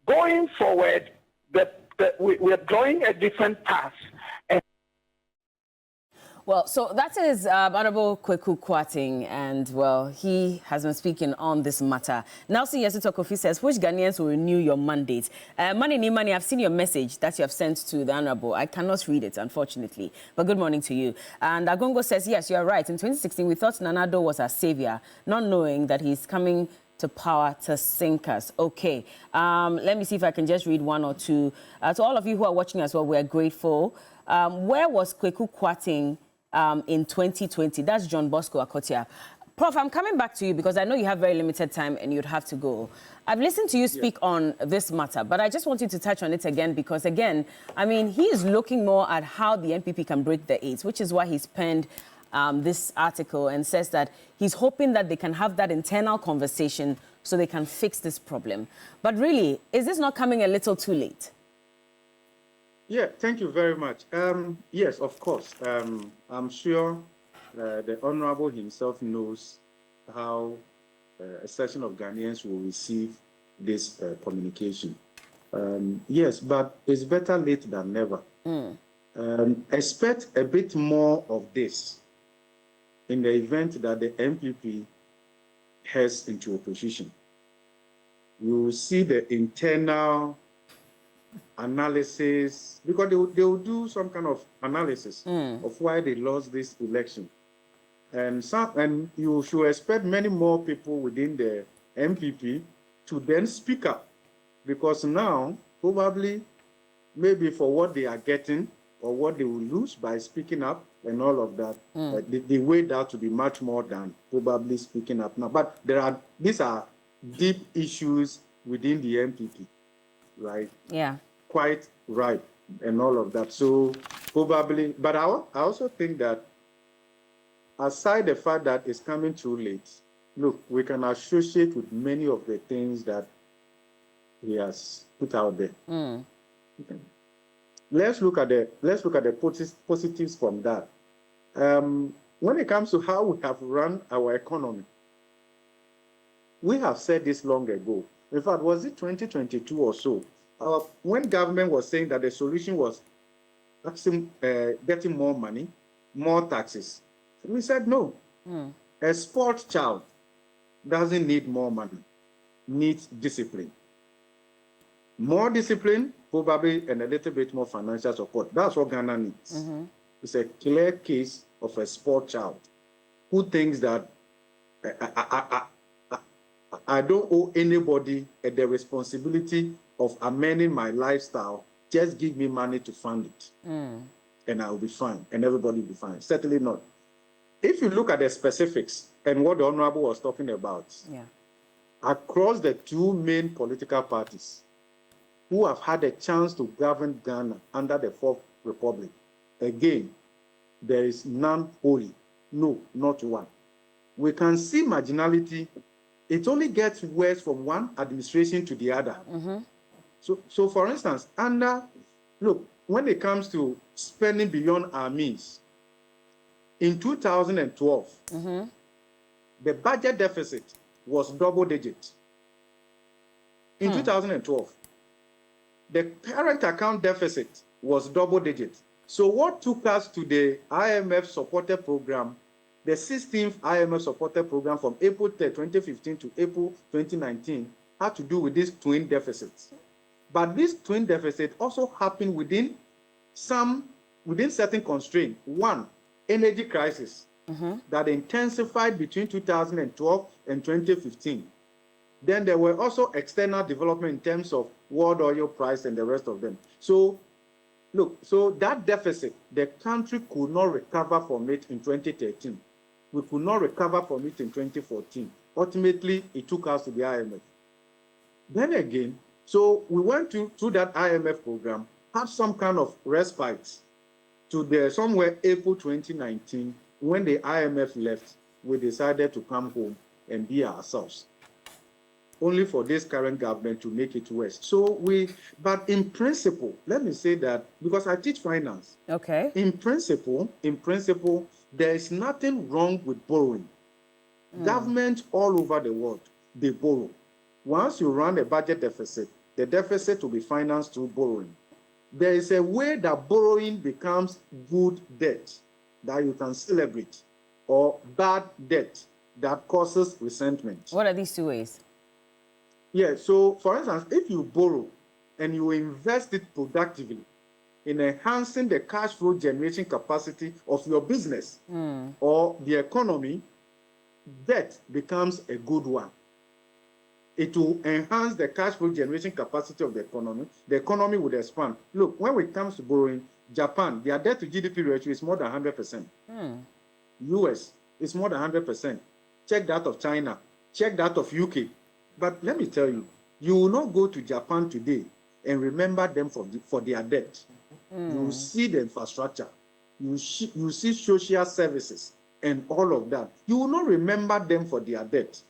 Speaker 6: going forward, we're drawing a different path.
Speaker 1: Well, so that is Honorable Kweku Kwarteng, and, well, he has been speaking on this matter. Nelson Yesito Kofi says, which Ghanaians will renew your mandate? Money, I've seen your message that you have sent to the Honorable. I cannot read it, unfortunately, but good morning to you. And Agongo says, yes, you're right. In 2016, we thought Nana Addo was our savior, not knowing that he's coming to power to sink us. Okay, let me see if I can just read one or two. To all of you who are watching as well, we're grateful. Where was Kweku Kwarteng in 2020? That's John Bosco Akotia. Prof, I'm coming back to you because I know you have very limited time and you'd have to go. I've listened to you speak on this matter, but I just want you to touch on it again because, again, I mean, he is looking more at how the NPP can break the AIDS, which is why he's penned this article and says that he's hoping that they can have that internal conversation so they can fix this problem. But really, is this not coming a little too late?
Speaker 3: Yeah, thank you very much. Yes, of course. I'm sure the Honorable himself knows how a section of Ghanaians will receive this communication. Yes, but it's better late than never. Expect a bit more of this in the event that the MPP heads into opposition. You will see the internal analysis, because they will do some kind of analysis of why they lost this election. And you should expect many more people within the MPP to then speak up, because now, probably, maybe for what they are getting or what they will lose by speaking up and all of that, they weigh that to be much more than probably speaking up now. But these are deep issues within the MPP, right?
Speaker 1: Yeah.
Speaker 3: Quite right, and all of that. So probably, but I also think that aside the fact that it's coming too late, look, we can associate with many of the things that he has put out there. Okay. Let's look at the positives from that. When it comes to how we have run our economy, we have said this long ago. In fact, was it 2022 or so? When government was saying that the solution was getting more money, more taxes We said no. A sport child doesn't need more money, needs discipline. More discipline, probably, and a little bit more financial support. That's what Ghana needs. It's a clear case of a sport child who thinks that I don't owe anybody the responsibility of amending my lifestyle. Just give me money to fund it, and I'll be fine, and everybody will be fine. Certainly not. If you look at the specifics and what the Honorable was talking about, across the two main political parties who have had a chance to govern Ghana under the Fourth Republic, again, there is none holy. No, not one. We can see marginality. It only gets worse from one administration to the other. So for instance, look, when it comes to spending beyond our means, in 2012, the budget deficit was double digit. In 2012, the current account deficit was double digit. So what took us to the IMF supported program, the 16th IMF supported program from April 2015 to April 2019, had to do with these twin deficits. But this twin deficit also happened within certain constraints. One, energy crisis that intensified between 2012 and 2015. Then there were also external development in terms of world oil price and the rest of them. So, look, so that deficit, the country could not recover from it in 2013. We could not recover from it in 2014. Ultimately, it took us to the IMF. Then again, so we went through that IMF program, had some kind of respite to somewhere April 2019, when the IMF left, we decided to come home and be ourselves, only for this current government to make it worse. But in principle, let me say that, because I teach finance.
Speaker 1: Okay.
Speaker 3: In principle, there is nothing wrong with borrowing. Governments all over the world, they borrow. Once you run a budget deficit, the deficit will be financed through borrowing. There is a way that borrowing becomes good debt that you can celebrate, or bad debt that causes resentment.
Speaker 1: What are these two ways?
Speaker 3: Yeah, so for instance, if you borrow and you invest it productively in enhancing the cash flow generation capacity of your business or the economy, debt becomes a good one. It will enhance the cash flow generation capacity of the economy. The economy would expand. Look, when it comes to borrowing, Japan, their debt to GDP ratio is more than 100%. US is more than 100%. Check that of China. Check that of UK. But let me tell you, you will not go to Japan today and remember them for their debt. You see the infrastructure. You see social services and all of that. You will not remember them for their debt.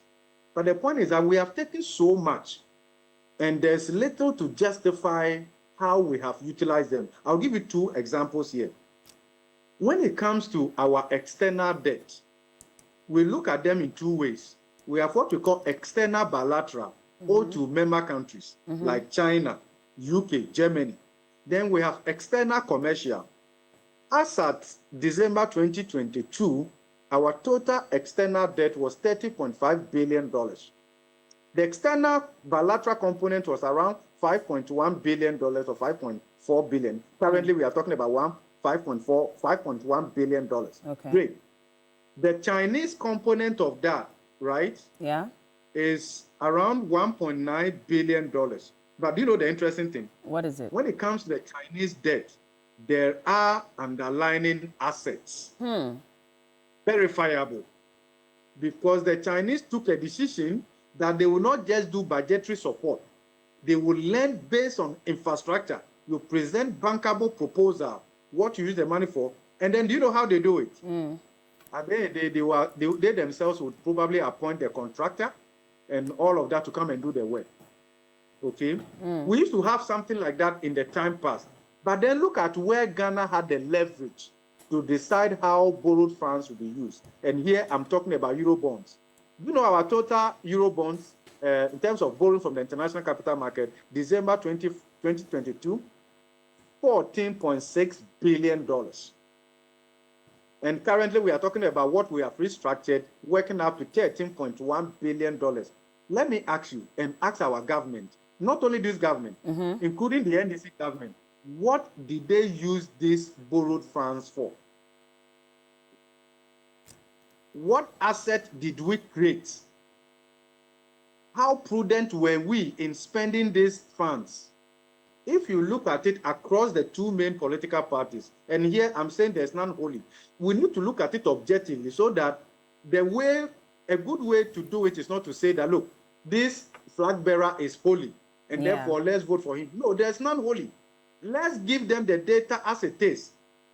Speaker 3: But the point is that we have taken so much, and there's little to justify how we have utilized them. I'll give you two examples here. When it comes to our external debt, we look at them in two ways. We have what we call external bilateral, owed to member countries like China, UK, Germany. Then we have external commercial. As at December 2022, our total external debt was $30.5 billion. The external bilateral component was around $5.1 billion or $5.4 billion. Currently, we are talking about $5.1 billion.
Speaker 1: Okay.
Speaker 3: Great. The Chinese component of that, right?
Speaker 1: Yeah.
Speaker 3: Is around $1.9 billion. But do you know the interesting thing?
Speaker 1: What is it?
Speaker 3: When it comes to the Chinese debt, there are underlying assets. Verifiable, because the Chinese took a decision that they will not just do budgetary support. They will lend based on infrastructure. You present bankable proposal, what you use the money for, and then do you know how they do it? And they themselves would probably appoint a contractor and all of that to come and do the work. Okay? We used to have something like that in the time past. But then look at where Ghana had the leverage to decide how borrowed funds will be used. And here I'm talking about Eurobonds. You know our total Eurobonds in terms of borrowing from the international capital market, December 2022, $14.6 billion. And currently, we are talking about what we have restructured, working up to $13.1 billion. Let me ask you and ask our government, not only this government, including the NDC government, what did they use these borrowed funds for? What asset did we create? How prudent were we in spending these funds? If you look at it across the two main political parties, and here I'm saying there's none holy, we need to look at it objectively so that a good way to do it is not to say that, look, this flag bearer is holy, and therefore let's vote for him. No, there's none holy. Let's give them the data as it is.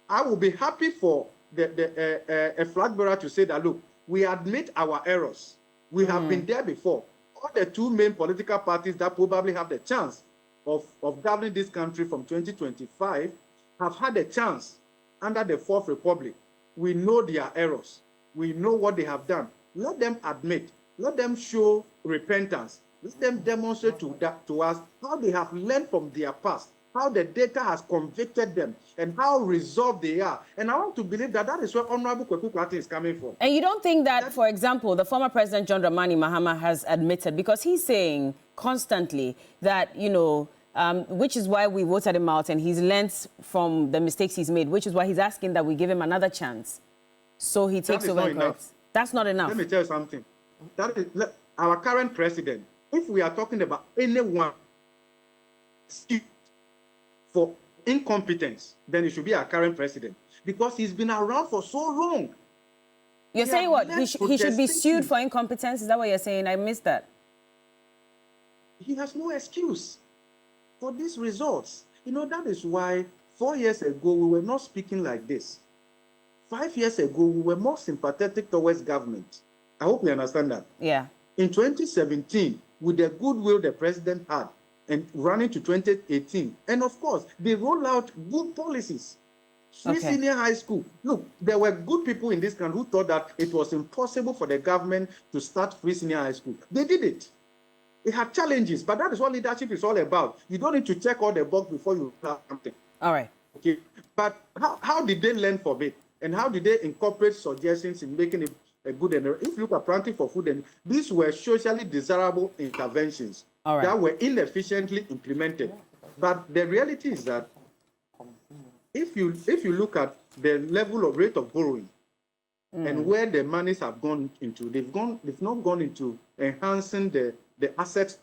Speaker 3: I will be happy for a flag bearer to say that, look, we admit our errors. We have been there before. All the two main political parties that probably have the chance of governing this country from 2025 have had a chance under the Fourth Republic. We know their errors. We know what they have done. Let them admit. Let them show repentance. Let them demonstrate to us how they have learned from their past, how the data has convicted them, and how resolved they are. And I want to believe that that is where Honorable Kweku Kwarteng is coming from.
Speaker 1: And you don't think that, for example, the former President John Dramani Mahama has admitted, because he's saying constantly that, you know, which is why we voted him out, and he's learned from the mistakes he's made, which is why he's asking that we give him another chance. So he takes over and corrects. That's not enough.
Speaker 3: Let me tell you something. That is, our current president, if we are talking about anyone for incompetence, then it should be our current president, because he's been around for so long.
Speaker 1: You're saying what? He should be sued for incompetence? Is that what you're saying? I missed that.
Speaker 3: He has no excuse for these results. You know, that is why 4 years ago we were not speaking like this. 5 years ago we were more sympathetic towards government. I hope you understand that.
Speaker 1: Yeah.
Speaker 3: In 2017, with the goodwill the president had, and running to 2018, and of course, they roll out good policies. Free senior high school. Look, there were good people in this country who thought that it was impossible for the government to start free senior high school. They did it. It had challenges, but that is what leadership is all about. You don't need to check all the box before you start something.
Speaker 1: All right.
Speaker 3: Okay. But how did they learn from it? And how did they incorporate suggestions in making it a good? And if you look at planting for food, and these were socially desirable interventions that were inefficiently implemented. But the reality is that if you look at the level of rate of borrowing and where the monies have gone into, they've not gone into enhancing the assets,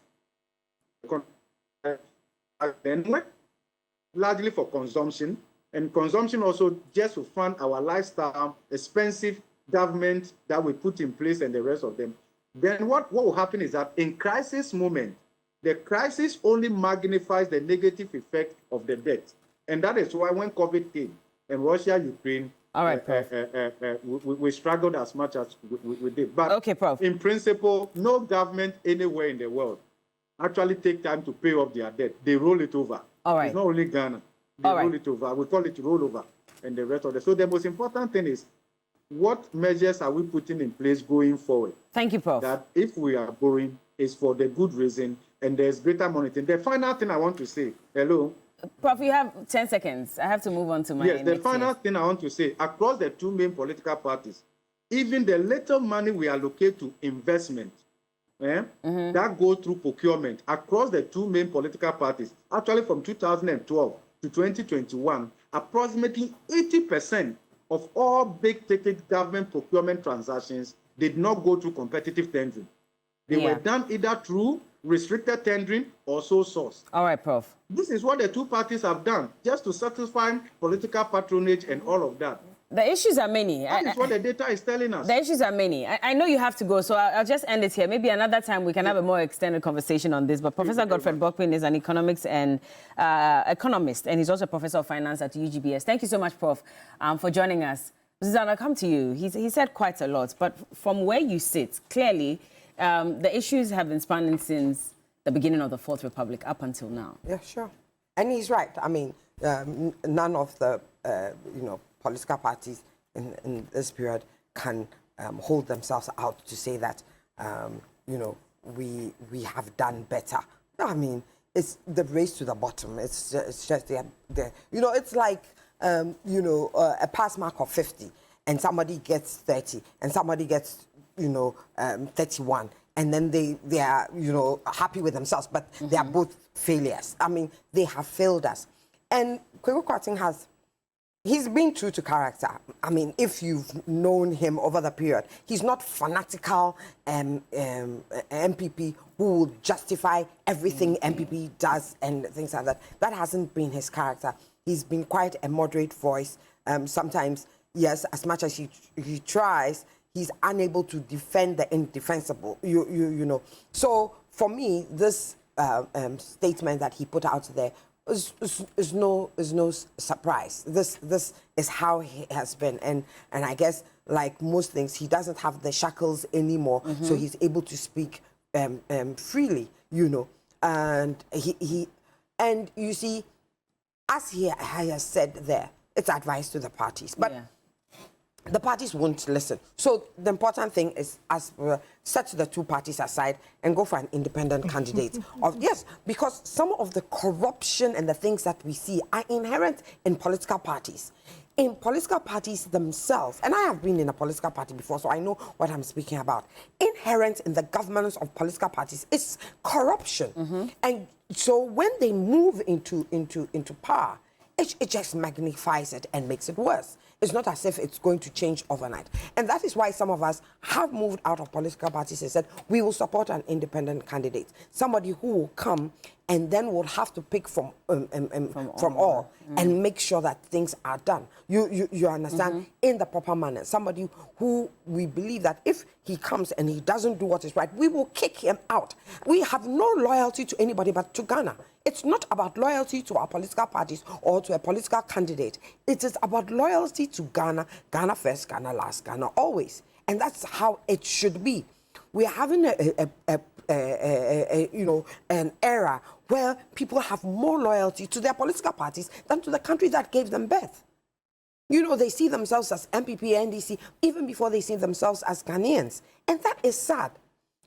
Speaker 3: largely for consumption, and consumption also just to fund our lifestyle, expensive government that we put in place and the rest of them. Then what will happen is that in crisis moment, the crisis only magnifies the negative effect of the debt. And that is why when COVID came and Russia, Ukraine, we struggled as much as we did. But
Speaker 1: Prof.
Speaker 3: In principle, no government anywhere in the world actually take time to pay off their debt. They roll it over.
Speaker 1: All right.
Speaker 3: It's not only Ghana. They roll it over. We call it rollover and the rest of it. So the most important thing is, what measures are we putting in place going forward?
Speaker 1: Thank you, Prof.
Speaker 3: That if we are borrowing, is for the good reason, and there's greater monitoring. The final thing I want to say, hello?
Speaker 1: Prof, you have 10 seconds. I have to move on to my
Speaker 3: the final thing I want to say, across the two main political parties, even the little money we allocate to investment, that goes through procurement, across the two main political parties, actually from 2012 to 2021, approximately 80% of all big-ticket government procurement transactions did not go through competitive tendering. They were done either through restricted tendering or sole source.
Speaker 1: All right, Prof.
Speaker 3: This is what the two parties have done, just to satisfy political patronage and all of that.
Speaker 1: The issues are many.
Speaker 3: That is what the data is telling us.
Speaker 1: The issues are many. I know you have to go, so I'll just end it here. Maybe another time we can have a more extended conversation on this. But Professor Godfred Bokpin is an economics and economist, and he's also a professor of finance at UGBS. Thank you so much, Prof, for joining us. Zuzana, I'll come to you. He said quite a lot, but from where you sit, clearly, the issues have been spanning since the beginning of the Fourth Republic up until now.
Speaker 2: Yeah, sure. And he's right. I mean, none of the, political parties in this period can hold themselves out to say that, we have done better. No, I mean, it's the race to the bottom. It's just it's like, a pass mark of 50. and somebody gets 30, and somebody gets, 31, and then they are, happy with themselves, but they are both failures. I mean, they have failed us. And Kweku Kwarteng he's been true to character. I mean, if you've known him over the period, he's not fanatical MPP who will justify everything MPP does and things like that. That hasn't been his character. He's been quite a moderate voice. Sometimes, yes, as much as he tries, he's unable to defend the indefensible. You know. So for me, this statement that he put out there is no surprise. This is how he has been, and I guess like most things, he doesn't have the shackles anymore, so he's able to speak freely, and he and you see, as he has said there, it's advice to the parties, but. Yeah. The parties won't listen. So the important thing is, set the two parties aside and go for an independent candidate. Yes, because some of the corruption and the things that we see are inherent in political parties. In political parties themselves, and I have been in a political party before, so I know what I'm speaking about. Inherent in the governance of political parties is corruption. And so when they move into power, it just magnifies it and makes it worse. It's not as if it's going to change overnight. And that is why some of us have moved out of political parties and said, we will support an independent candidate. Somebody who will come and then will have to pick from all and make sure that things are done. You understand? In the proper manner. Somebody who we believe that if he comes and he doesn't do what is right, we will kick him out. We have no loyalty to anybody but to Ghana. It's not about loyalty to our political parties or to a political candidate. It is about loyalty to Ghana. Ghana first, Ghana last, Ghana always. And that's how it should be. We are having an era where people have more loyalty to their political parties than to the country that gave them birth. They see themselves as MPP, NDC, even before they see themselves as Ghanaians. And that is sad.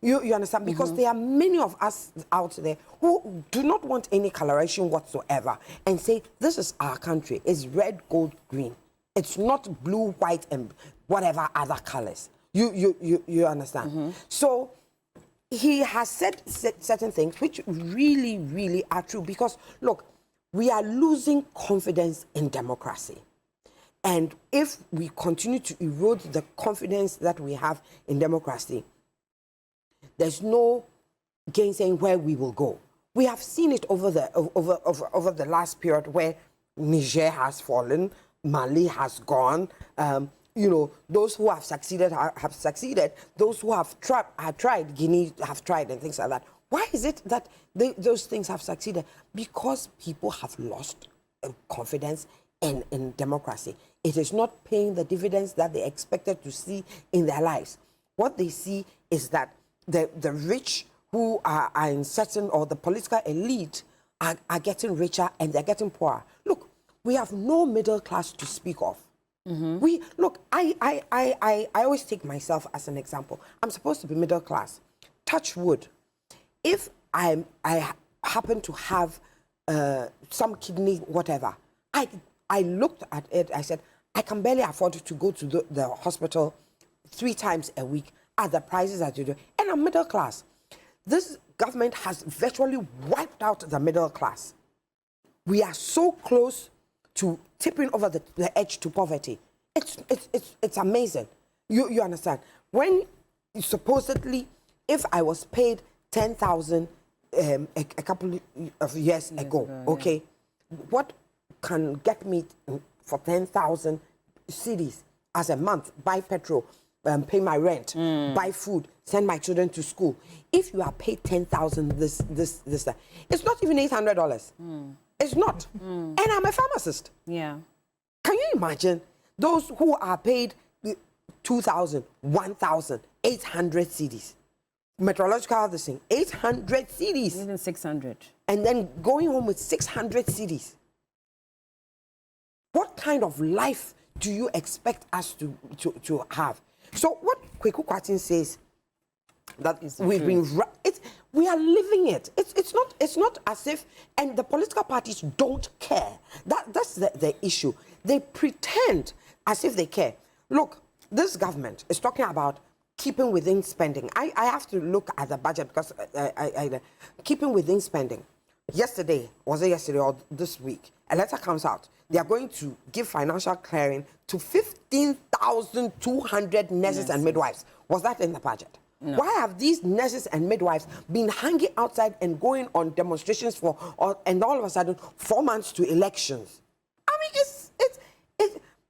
Speaker 2: You understand? Because there are many of us out there who do not want any coloration whatsoever and say, this is our country. It's red, gold, green. It's not blue, white, and whatever other colors. You understand? So he has said certain things which really, really are true. Because, look, we are losing confidence in democracy. And if we continue to erode the confidence that we have in democracy, there's no gainsaying where we will go. We have seen it over the last period where Niger has fallen, Mali has gone. Those who have succeeded have succeeded. Those who have tried, Guinea have tried, and things like that. Why is it that those things have succeeded? Because people have lost confidence in democracy. It is not paying the dividends that they expected to see in their lives. What they see is that the rich who are in certain, or the political elite are getting richer and they're getting poorer. Look, we have no middle class to speak of. I always take myself as an example. I'm supposed to be middle class. Touch wood. If I happen to have some kidney, whatever, I looked at it, I said, I can barely afford to go to the hospital 3 times a week at the prices that you do, and I'm middle class. This government has virtually wiped out the middle class. We are so close to tipping over the edge to poverty. It's amazing. You understand? When supposedly, if I was paid 10,000 a couple of years ago, okay, what can get me for 10,000 cedis as a month? Buy petrol, pay my rent, buy food, send my children to school. If you are paid 10,000 this, it's not even $800. It's not. And I'm a pharmacist. Yeah. Can you imagine those who are paid 2,000, 1,000, 800 cedis? Meteorological, this thing, 800 cedis.
Speaker 1: Even 600. And
Speaker 2: then going home with 600 cedis. What kind of life do you expect us to have? So what Kweku Kwarteng says, that we've been, we are living it. It's not as if, and the political parties don't care. That's the issue. They pretend as if they care. Look, this government is talking about keeping within spending. I have to look at the budget because keeping within spending. Yesterday, was it yesterday or this week, a letter comes out. They are going to give financial clearing to 15,200 nurses and midwives. Was that in the budget?
Speaker 1: No.
Speaker 2: Why have these nurses and midwives been hanging outside and going on demonstrations and all of a sudden 4 months to elections? I mean, it's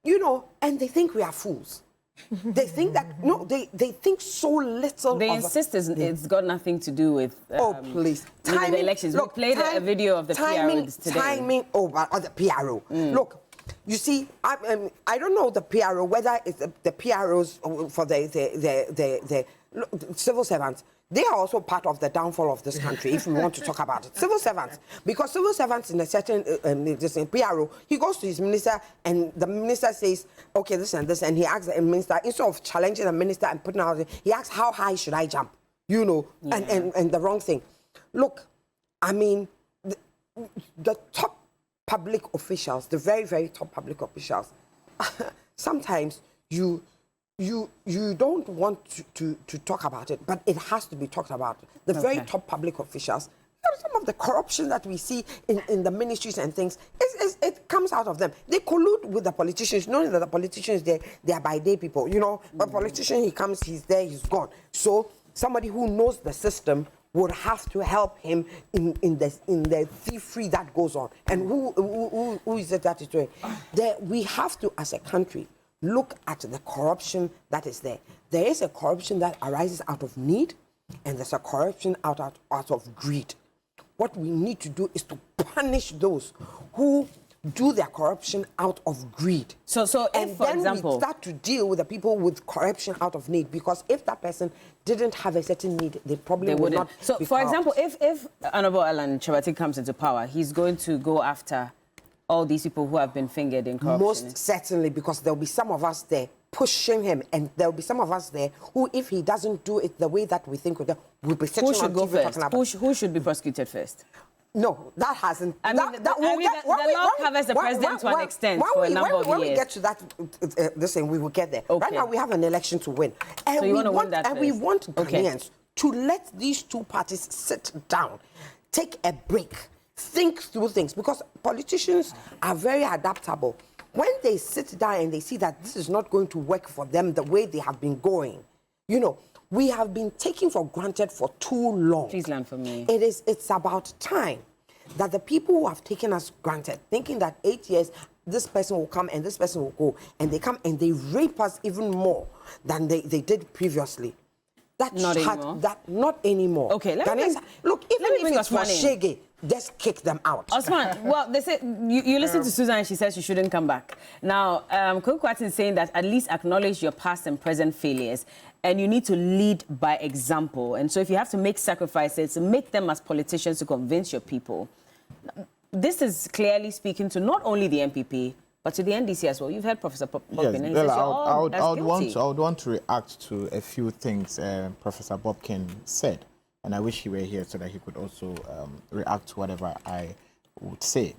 Speaker 2: you know, and they think we are fools. They think that, no, they think so little.
Speaker 1: They insist it's got nothing to do with
Speaker 2: oh, please.
Speaker 1: Timing, the elections.
Speaker 2: Look,
Speaker 1: we played a video of the PRO today.
Speaker 2: Timing over the PRO. Look, you see, I don't know the PRO, whether it's the PROs for the civil servants. They are also part of the downfall of this country, if we want to talk about it. Civil servants. Because civil servants in a certain PRO, he goes to his minister and the minister says, okay, this and this, and he asks the minister, instead of challenging the minister and putting out, he asks, how high should I jump? You know, and the wrong thing. Look, I mean, the top public officials, the very, very top public officials, sometimes you don't want to talk about it, but it has to be talked about. The very top public officials, some of the corruption that we see in the ministries and things, it comes out of them. They collude with the politicians, knowing that the politicians, they are by day people, you know. But politician, he comes, he's there, he's gone. So somebody who knows the system would have to help him in the thievery that goes on. And who is it that is doing? We have to, as a country, look at the corruption that is there. There is a corruption that arises out of need, and there's a corruption out of greed. What we need to do is to punish those who do their corruption out of greed.
Speaker 1: So
Speaker 2: and
Speaker 1: if, for
Speaker 2: then
Speaker 1: example,
Speaker 2: we start to deal with the people with corruption out of need, because if that person didn't have a certain need, they probably would not.
Speaker 1: So, for example, if Honorable Alan Kyerematen comes into power, he's going to go after all these people who have been fingered in corruption.
Speaker 2: Most certainly, because there'll be some of us there pushing him, and there'll be some of us there who, if he doesn't do it the way that we think we'll be sitting
Speaker 1: who should
Speaker 2: on
Speaker 1: go
Speaker 2: TV
Speaker 1: first?
Speaker 2: talking about.
Speaker 1: Who should be prosecuted first?
Speaker 2: No, that hasn't.
Speaker 1: I mean, the law covers the president to an extent for a number of years.
Speaker 2: When we get to that, this thing, we will get there.
Speaker 1: Okay.
Speaker 2: Right now, we have an election to win, and
Speaker 1: so you want to win that
Speaker 2: we want Ghanaians to let these two parties sit down, take a break, think through things, because politicians are very adaptable. When they sit down and they see that this is not going to work for them the way they have been going, you know, we have been taken for granted for too long.
Speaker 1: Please learn from me.
Speaker 2: It's about time that the people who have taken us granted, thinking that 8 years, this person will come and this person will go, and they come and they rape us even more than they did previously.
Speaker 1: Not anymore. Okay,
Speaker 2: look, even if it's for Shege, just kick them out.
Speaker 1: Osman, well, they say you listen to Susan and she says she shouldn't come back. Now, Kweku Kwarteng is saying that at least acknowledge your past and present failures, and you need to lead by example. And so if you have to make sacrifices, make them as politicians to convince your people. This is clearly speaking to not only the MPP, but to the NDC as well. You've heard Professor Bobkin.
Speaker 5: Yes, Bella, I would want to react to a few things Professor Bobkin said, and I wish he were here so that he could also react to whatever I would say.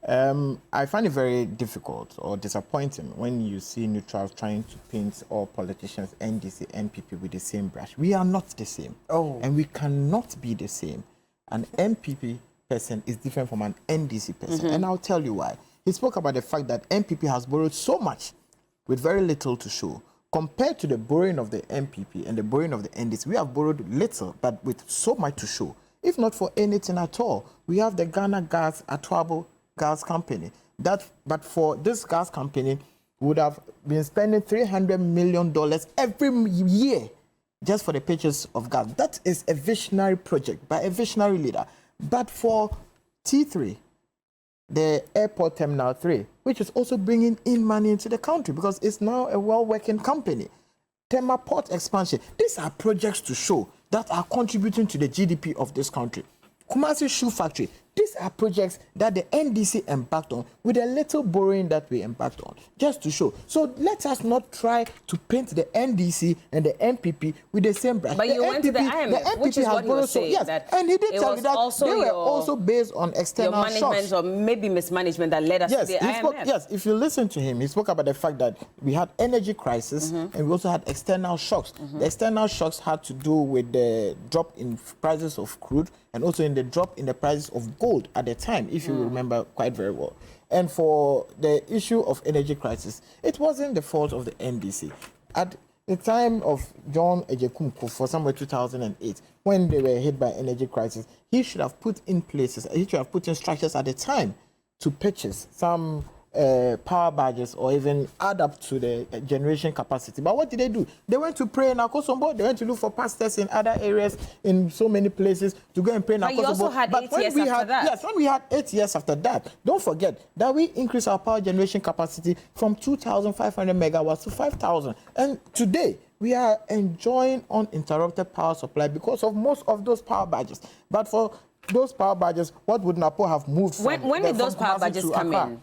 Speaker 5: I find it very difficult or disappointing when you see neutrals trying to paint all politicians, NDC, NPP with the same brush. We are not the same, and we cannot be the same. An MPP person is different from an NDC person, and I'll tell you why. He spoke about the fact that MPP has borrowed so much with very little to show. Compared to the borrowing of the MPP and the borrowing of the NDC, we have borrowed little, but with so much to show. If not for anything at all, we have the Ghana Gas Atwabo Gas Company. But for this gas company, would have been spending $300 million every year just for the purchase of gas. That is a visionary project by a visionary leader. But for T3, the Airport Terminal 3, which is also bringing in money into the country because it's now a well-working company. Tema Port expansion. These are projects to show that are contributing to the GDP of this country. Kumasi Shoe Factory. these are projects that the NDC embarked on with a little borrowing that we embarked on, just to show. So let us not try to paint the NDC and the NPP with the same brush.
Speaker 1: But
Speaker 5: the
Speaker 1: you went to the IMF, which is what he was saying.
Speaker 5: Yes,
Speaker 1: that
Speaker 5: and he did tell me that
Speaker 1: also
Speaker 5: they were also based on external
Speaker 1: your management
Speaker 5: shocks.
Speaker 1: or maybe mismanagement that led us to the IMF.
Speaker 5: Yes, if you listen to him, he spoke about the fact that we had energy crisis and we also had external shocks. The external shocks had to do with the drop in prices of crude and also in the drop in the prices of gold at the time, if you remember quite very well. And for the issue of energy crisis, it wasn't the fault of the NDC. At the time of John Ejekumko for somewhere 2008, when they were hit by energy crisis, he should have put in structures at the time to purchase some power badges or even add up to the generation capacity. But what did they do? They went to pray in Akosombo. They went to look for pastors in other areas in so many places to go and pray in Akosombo.
Speaker 1: But you also had 8 years after that.
Speaker 5: Yes, when we had 8 years after that, don't forget that we increased our power generation capacity from 2,500 megawatts to 5,000. And today, we are enjoying uninterrupted power supply because of most of those power badges. But for those power badges, what would NAPO have moved from?
Speaker 1: When did those power badges come in?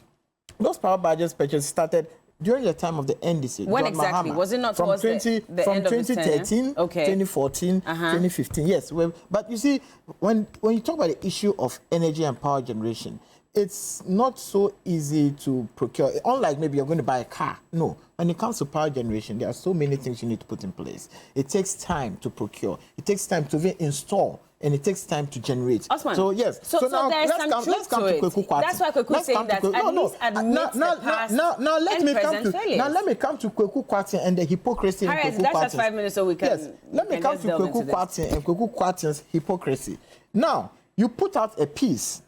Speaker 5: Those power badges purchase started during the time of the NDC.
Speaker 1: When
Speaker 5: John
Speaker 1: exactly?
Speaker 5: Mahama.
Speaker 1: Was it not
Speaker 5: from
Speaker 1: towards the end of the
Speaker 5: 2013,
Speaker 1: tenure? Okay.
Speaker 5: 2014, 2015? Yes. Well, but you see, when you talk about the issue of energy and power generation, it's not so easy to procure. Unlike maybe you're going to buy a car. No. When it comes to power generation, there are so many things you need to put in place. It takes time to procure. It takes time to even install. And it takes time to generate.
Speaker 1: Osman,
Speaker 5: so yes.
Speaker 1: So
Speaker 5: now
Speaker 1: there's some truth to it.
Speaker 5: Kweku Kwarteng.
Speaker 1: That's why Kweku is saying that at least admits the past and present failures.
Speaker 5: Now let me come to Kweku Kwarteng and the hypocrisy in Kweku Kwarteng.
Speaker 1: That's just 5 minutes so we can.
Speaker 5: Yes, let me come to Kweku Kwarteng and Kweku Kwarteng's hypocrisy. Now, you put out a piece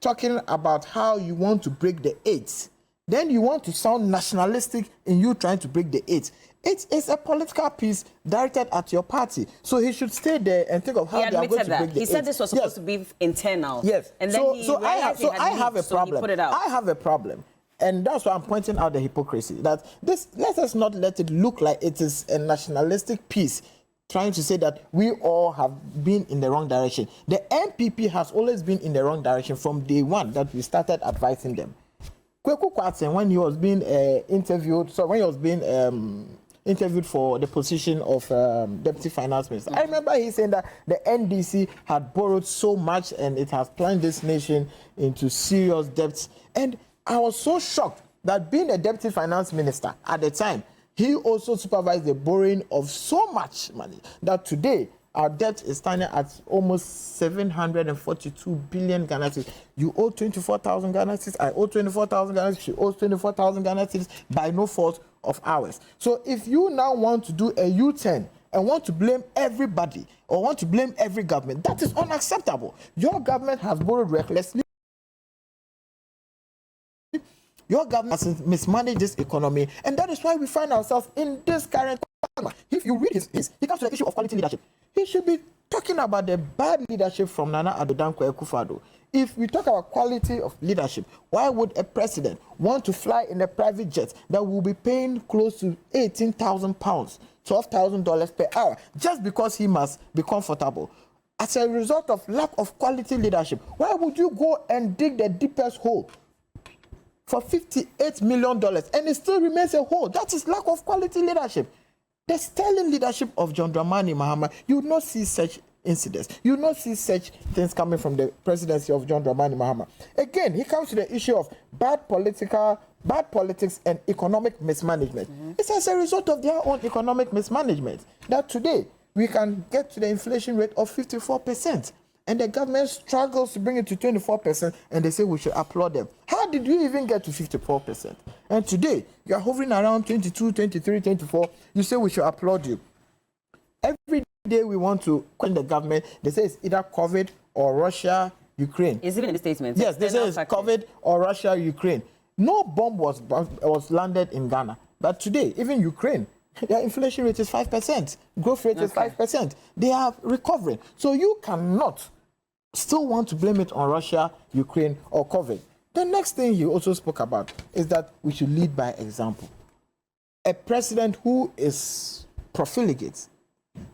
Speaker 5: talking about how you want to break the 8. Then you want to sound nationalistic in you trying to break the 8. It is a political piece directed at your party. So he should stay there and think of how they are going to break the 8.
Speaker 1: He said this was supposed to be internal.
Speaker 5: Yes.
Speaker 1: And then
Speaker 5: I have a problem.
Speaker 1: He put it out.
Speaker 5: I have a problem. And that's why I'm pointing out the hypocrisy. That this, let us not let it look like it is a nationalistic piece trying to say that we all have been in the wrong direction. The NPP has always been in the wrong direction from day one that we started advising them. Kweku Kwarteng, when he was being interviewed for the position of Deputy Finance Minister. I remember he saying that the NDC had borrowed so much and it has plunged this nation into serious debts. And I was so shocked that being a Deputy Finance Minister at the time, he also supervised the borrowing of so much money that today our debt is standing at almost 742 billion Ghana cedis. You owe 24,000 Ghana cedis. I owe 24,000 Ghana cedis. She owes 24,000 Ghana cedis by no fault of ours. So if you now want to do a U-turn and want to blame everybody or want to blame every government, that is unacceptable. Your government has borrowed recklessly. Your government has mismanaged this economy, and that is why we find ourselves in this current climate. If you read his, he comes to the issue of quality leadership. He should be talking about the bad leadership from Nana Addo Dankwa Akufo-Addo. If we talk about quality of leadership, why would a president want to fly in a private jet that will be paying close to £18,000, $12,000 per hour, just because he must be comfortable? As a result of lack of quality leadership, why would you go and dig the deepest hole for $58 million and it still remains a hole? That is lack of quality leadership. The sterling leadership of John Dramani Mahama, you would not see such incidents. You would not see such things coming from the presidency of John Dramani Mahama. Again, he comes to the issue of bad politics and economic mismanagement. It's as a result of their own economic mismanagement that today we can get to the inflation rate of 54%. And the government struggles to bring it to 24%, and they say we should applaud them. How did you even get to 54%? And today, you are hovering around 22, 23, 24. You say we should applaud you. Every day we want to question the government. They say it's either COVID or Russia, Ukraine.
Speaker 1: Is it in the statement?
Speaker 5: Yes, they say it's COVID or Russia, Ukraine. No bomb was landed in Ghana. But today, even Ukraine, their inflation rate is 5%. Growth rate is 5%. They are recovering. So you cannot still want to blame it on Russia, Ukraine, or COVID. The next thing he also spoke about is that we should lead by example. A president who is profligate,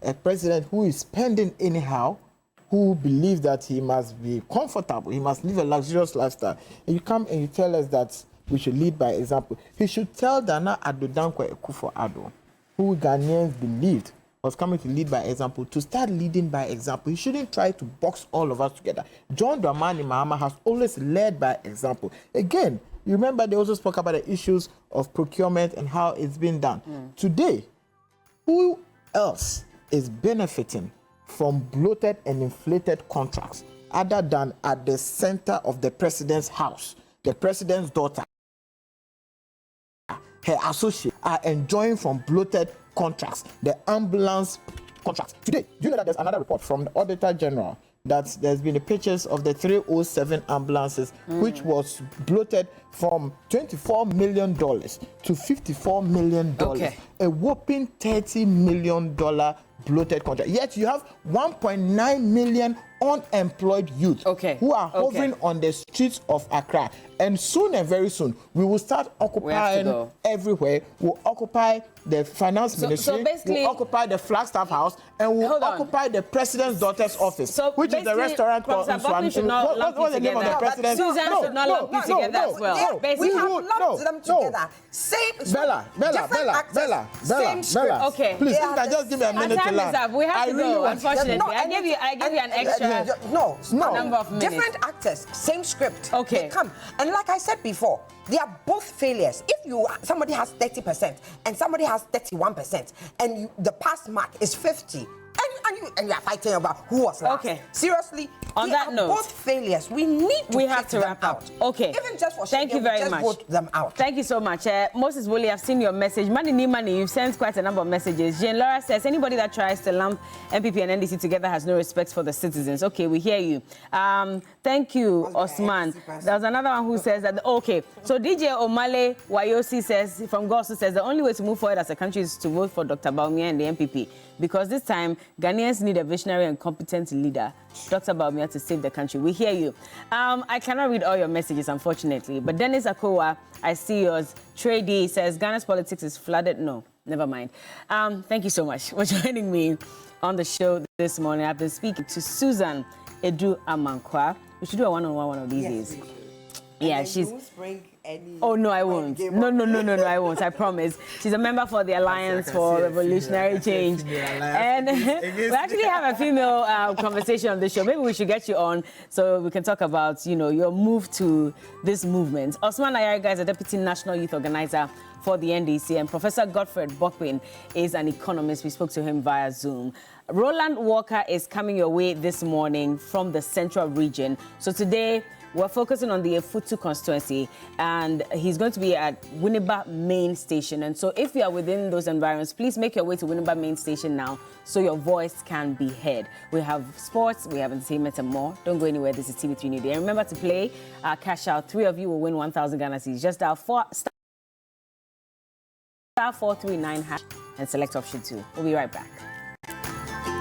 Speaker 5: a president who is spending anyhow, who believes that he must be comfortable, he must live a luxurious lifestyle, and you come and you tell us that we should lead by example. He should tell Nana Addo Dankwa Akufo-Addo, who Ghanaians believed was coming to lead by example, to start leading by example. He shouldn't try to box all of us together. John Dramani Mahama has always led by example. Again, you remember they also spoke about the issues of procurement and how it's been done. Today, who else is benefiting from bloated and inflated contracts other than at the center of the president's house? The president's daughter, her associates are enjoying from bloated contracts, the ambulance contracts. Today, do you know that there's another report from the Auditor General that there's been the pictures of the 307 ambulances, which was bloated from $24 million to $54 million.
Speaker 1: Okay.
Speaker 5: A whopping $30 million bloated contract. Yet you have 1.9 million unemployed youth who are hovering on the streets of Accra. And soon and very soon, we will start occupying everywhere. We'll occupy the finance ministry, we'll occupy the Flagstaff House, and we'll occupy the president's daughter's office, which is the restaurant called
Speaker 1: What's the name of the president? Susan should not lump you together as well.
Speaker 2: We have lumped them together. Same
Speaker 5: Bella.
Speaker 1: Okay.
Speaker 5: Please, just give me a minute to learn.
Speaker 1: We have to go, unfortunately. I gave you an extra number of minutes.
Speaker 2: Different actors, same script.
Speaker 1: Okay.
Speaker 2: They come. And like I said before, they are both failures. If somebody has 30% and somebody has 31%, and the pass mark is 50, and you are fighting about who was last.
Speaker 1: Okay.
Speaker 2: Seriously,
Speaker 1: on that note,
Speaker 2: both failures. We need to
Speaker 1: have to wrap up. Okay.
Speaker 2: Even just for
Speaker 1: thank you very much.
Speaker 2: Vote them out.
Speaker 1: Thank you so much. Moses Woolley, I've seen your message. Money, you've sent quite a number of messages. Jane Laura says, anybody that tries to lump MPP and NDC together has no respect for the citizens. Okay, we hear you. Thank you, Osman. There's another one who says that, okay. So DJ Omale Wayosi says, from Gosu says, the only way to move forward as a country is to vote for Dr. Bawumia and the MPP. Because this time, Ghanaians need a visionary and competent leader, Dr. Bawumia, to save the country. We hear you. I cannot read all your messages, unfortunately. But Dennis Akowa, I see yours. Trey D says, Ghana's politics is flooded. No, never mind. Thank you so much for joining me on the show this morning. I've been speaking to Susan Edu Amankwa. We should do a one-on-one one of these days. Yeah, she's... Oh, no, I won't. No, I won't. I promise. She's a member for the Alliance for Revolutionary Change. And we actually have a female conversation on the show. Maybe we should get you on so we can talk about, your move to this movement. Osman Ayariga is a Deputy National Youth Organizer for the NDC, and Professor Godfred Bokwin is an economist. We spoke to him via Zoom. Roland Walker is coming your way this morning from the Central Region. So today, we're focusing on the Efutu constituency, and he's going to be at Winneba Main Station. And so if you are within those environments, please make your way to Winneba Main Station now so your voice can be heard. We have sports, we have entertainment and more. Don't go anywhere. This is TV3 New Day. And remember to play Cash Out. 3 of you will win 1,000 Ghana cedis. Just dial *439# and select option 2. We'll be right back.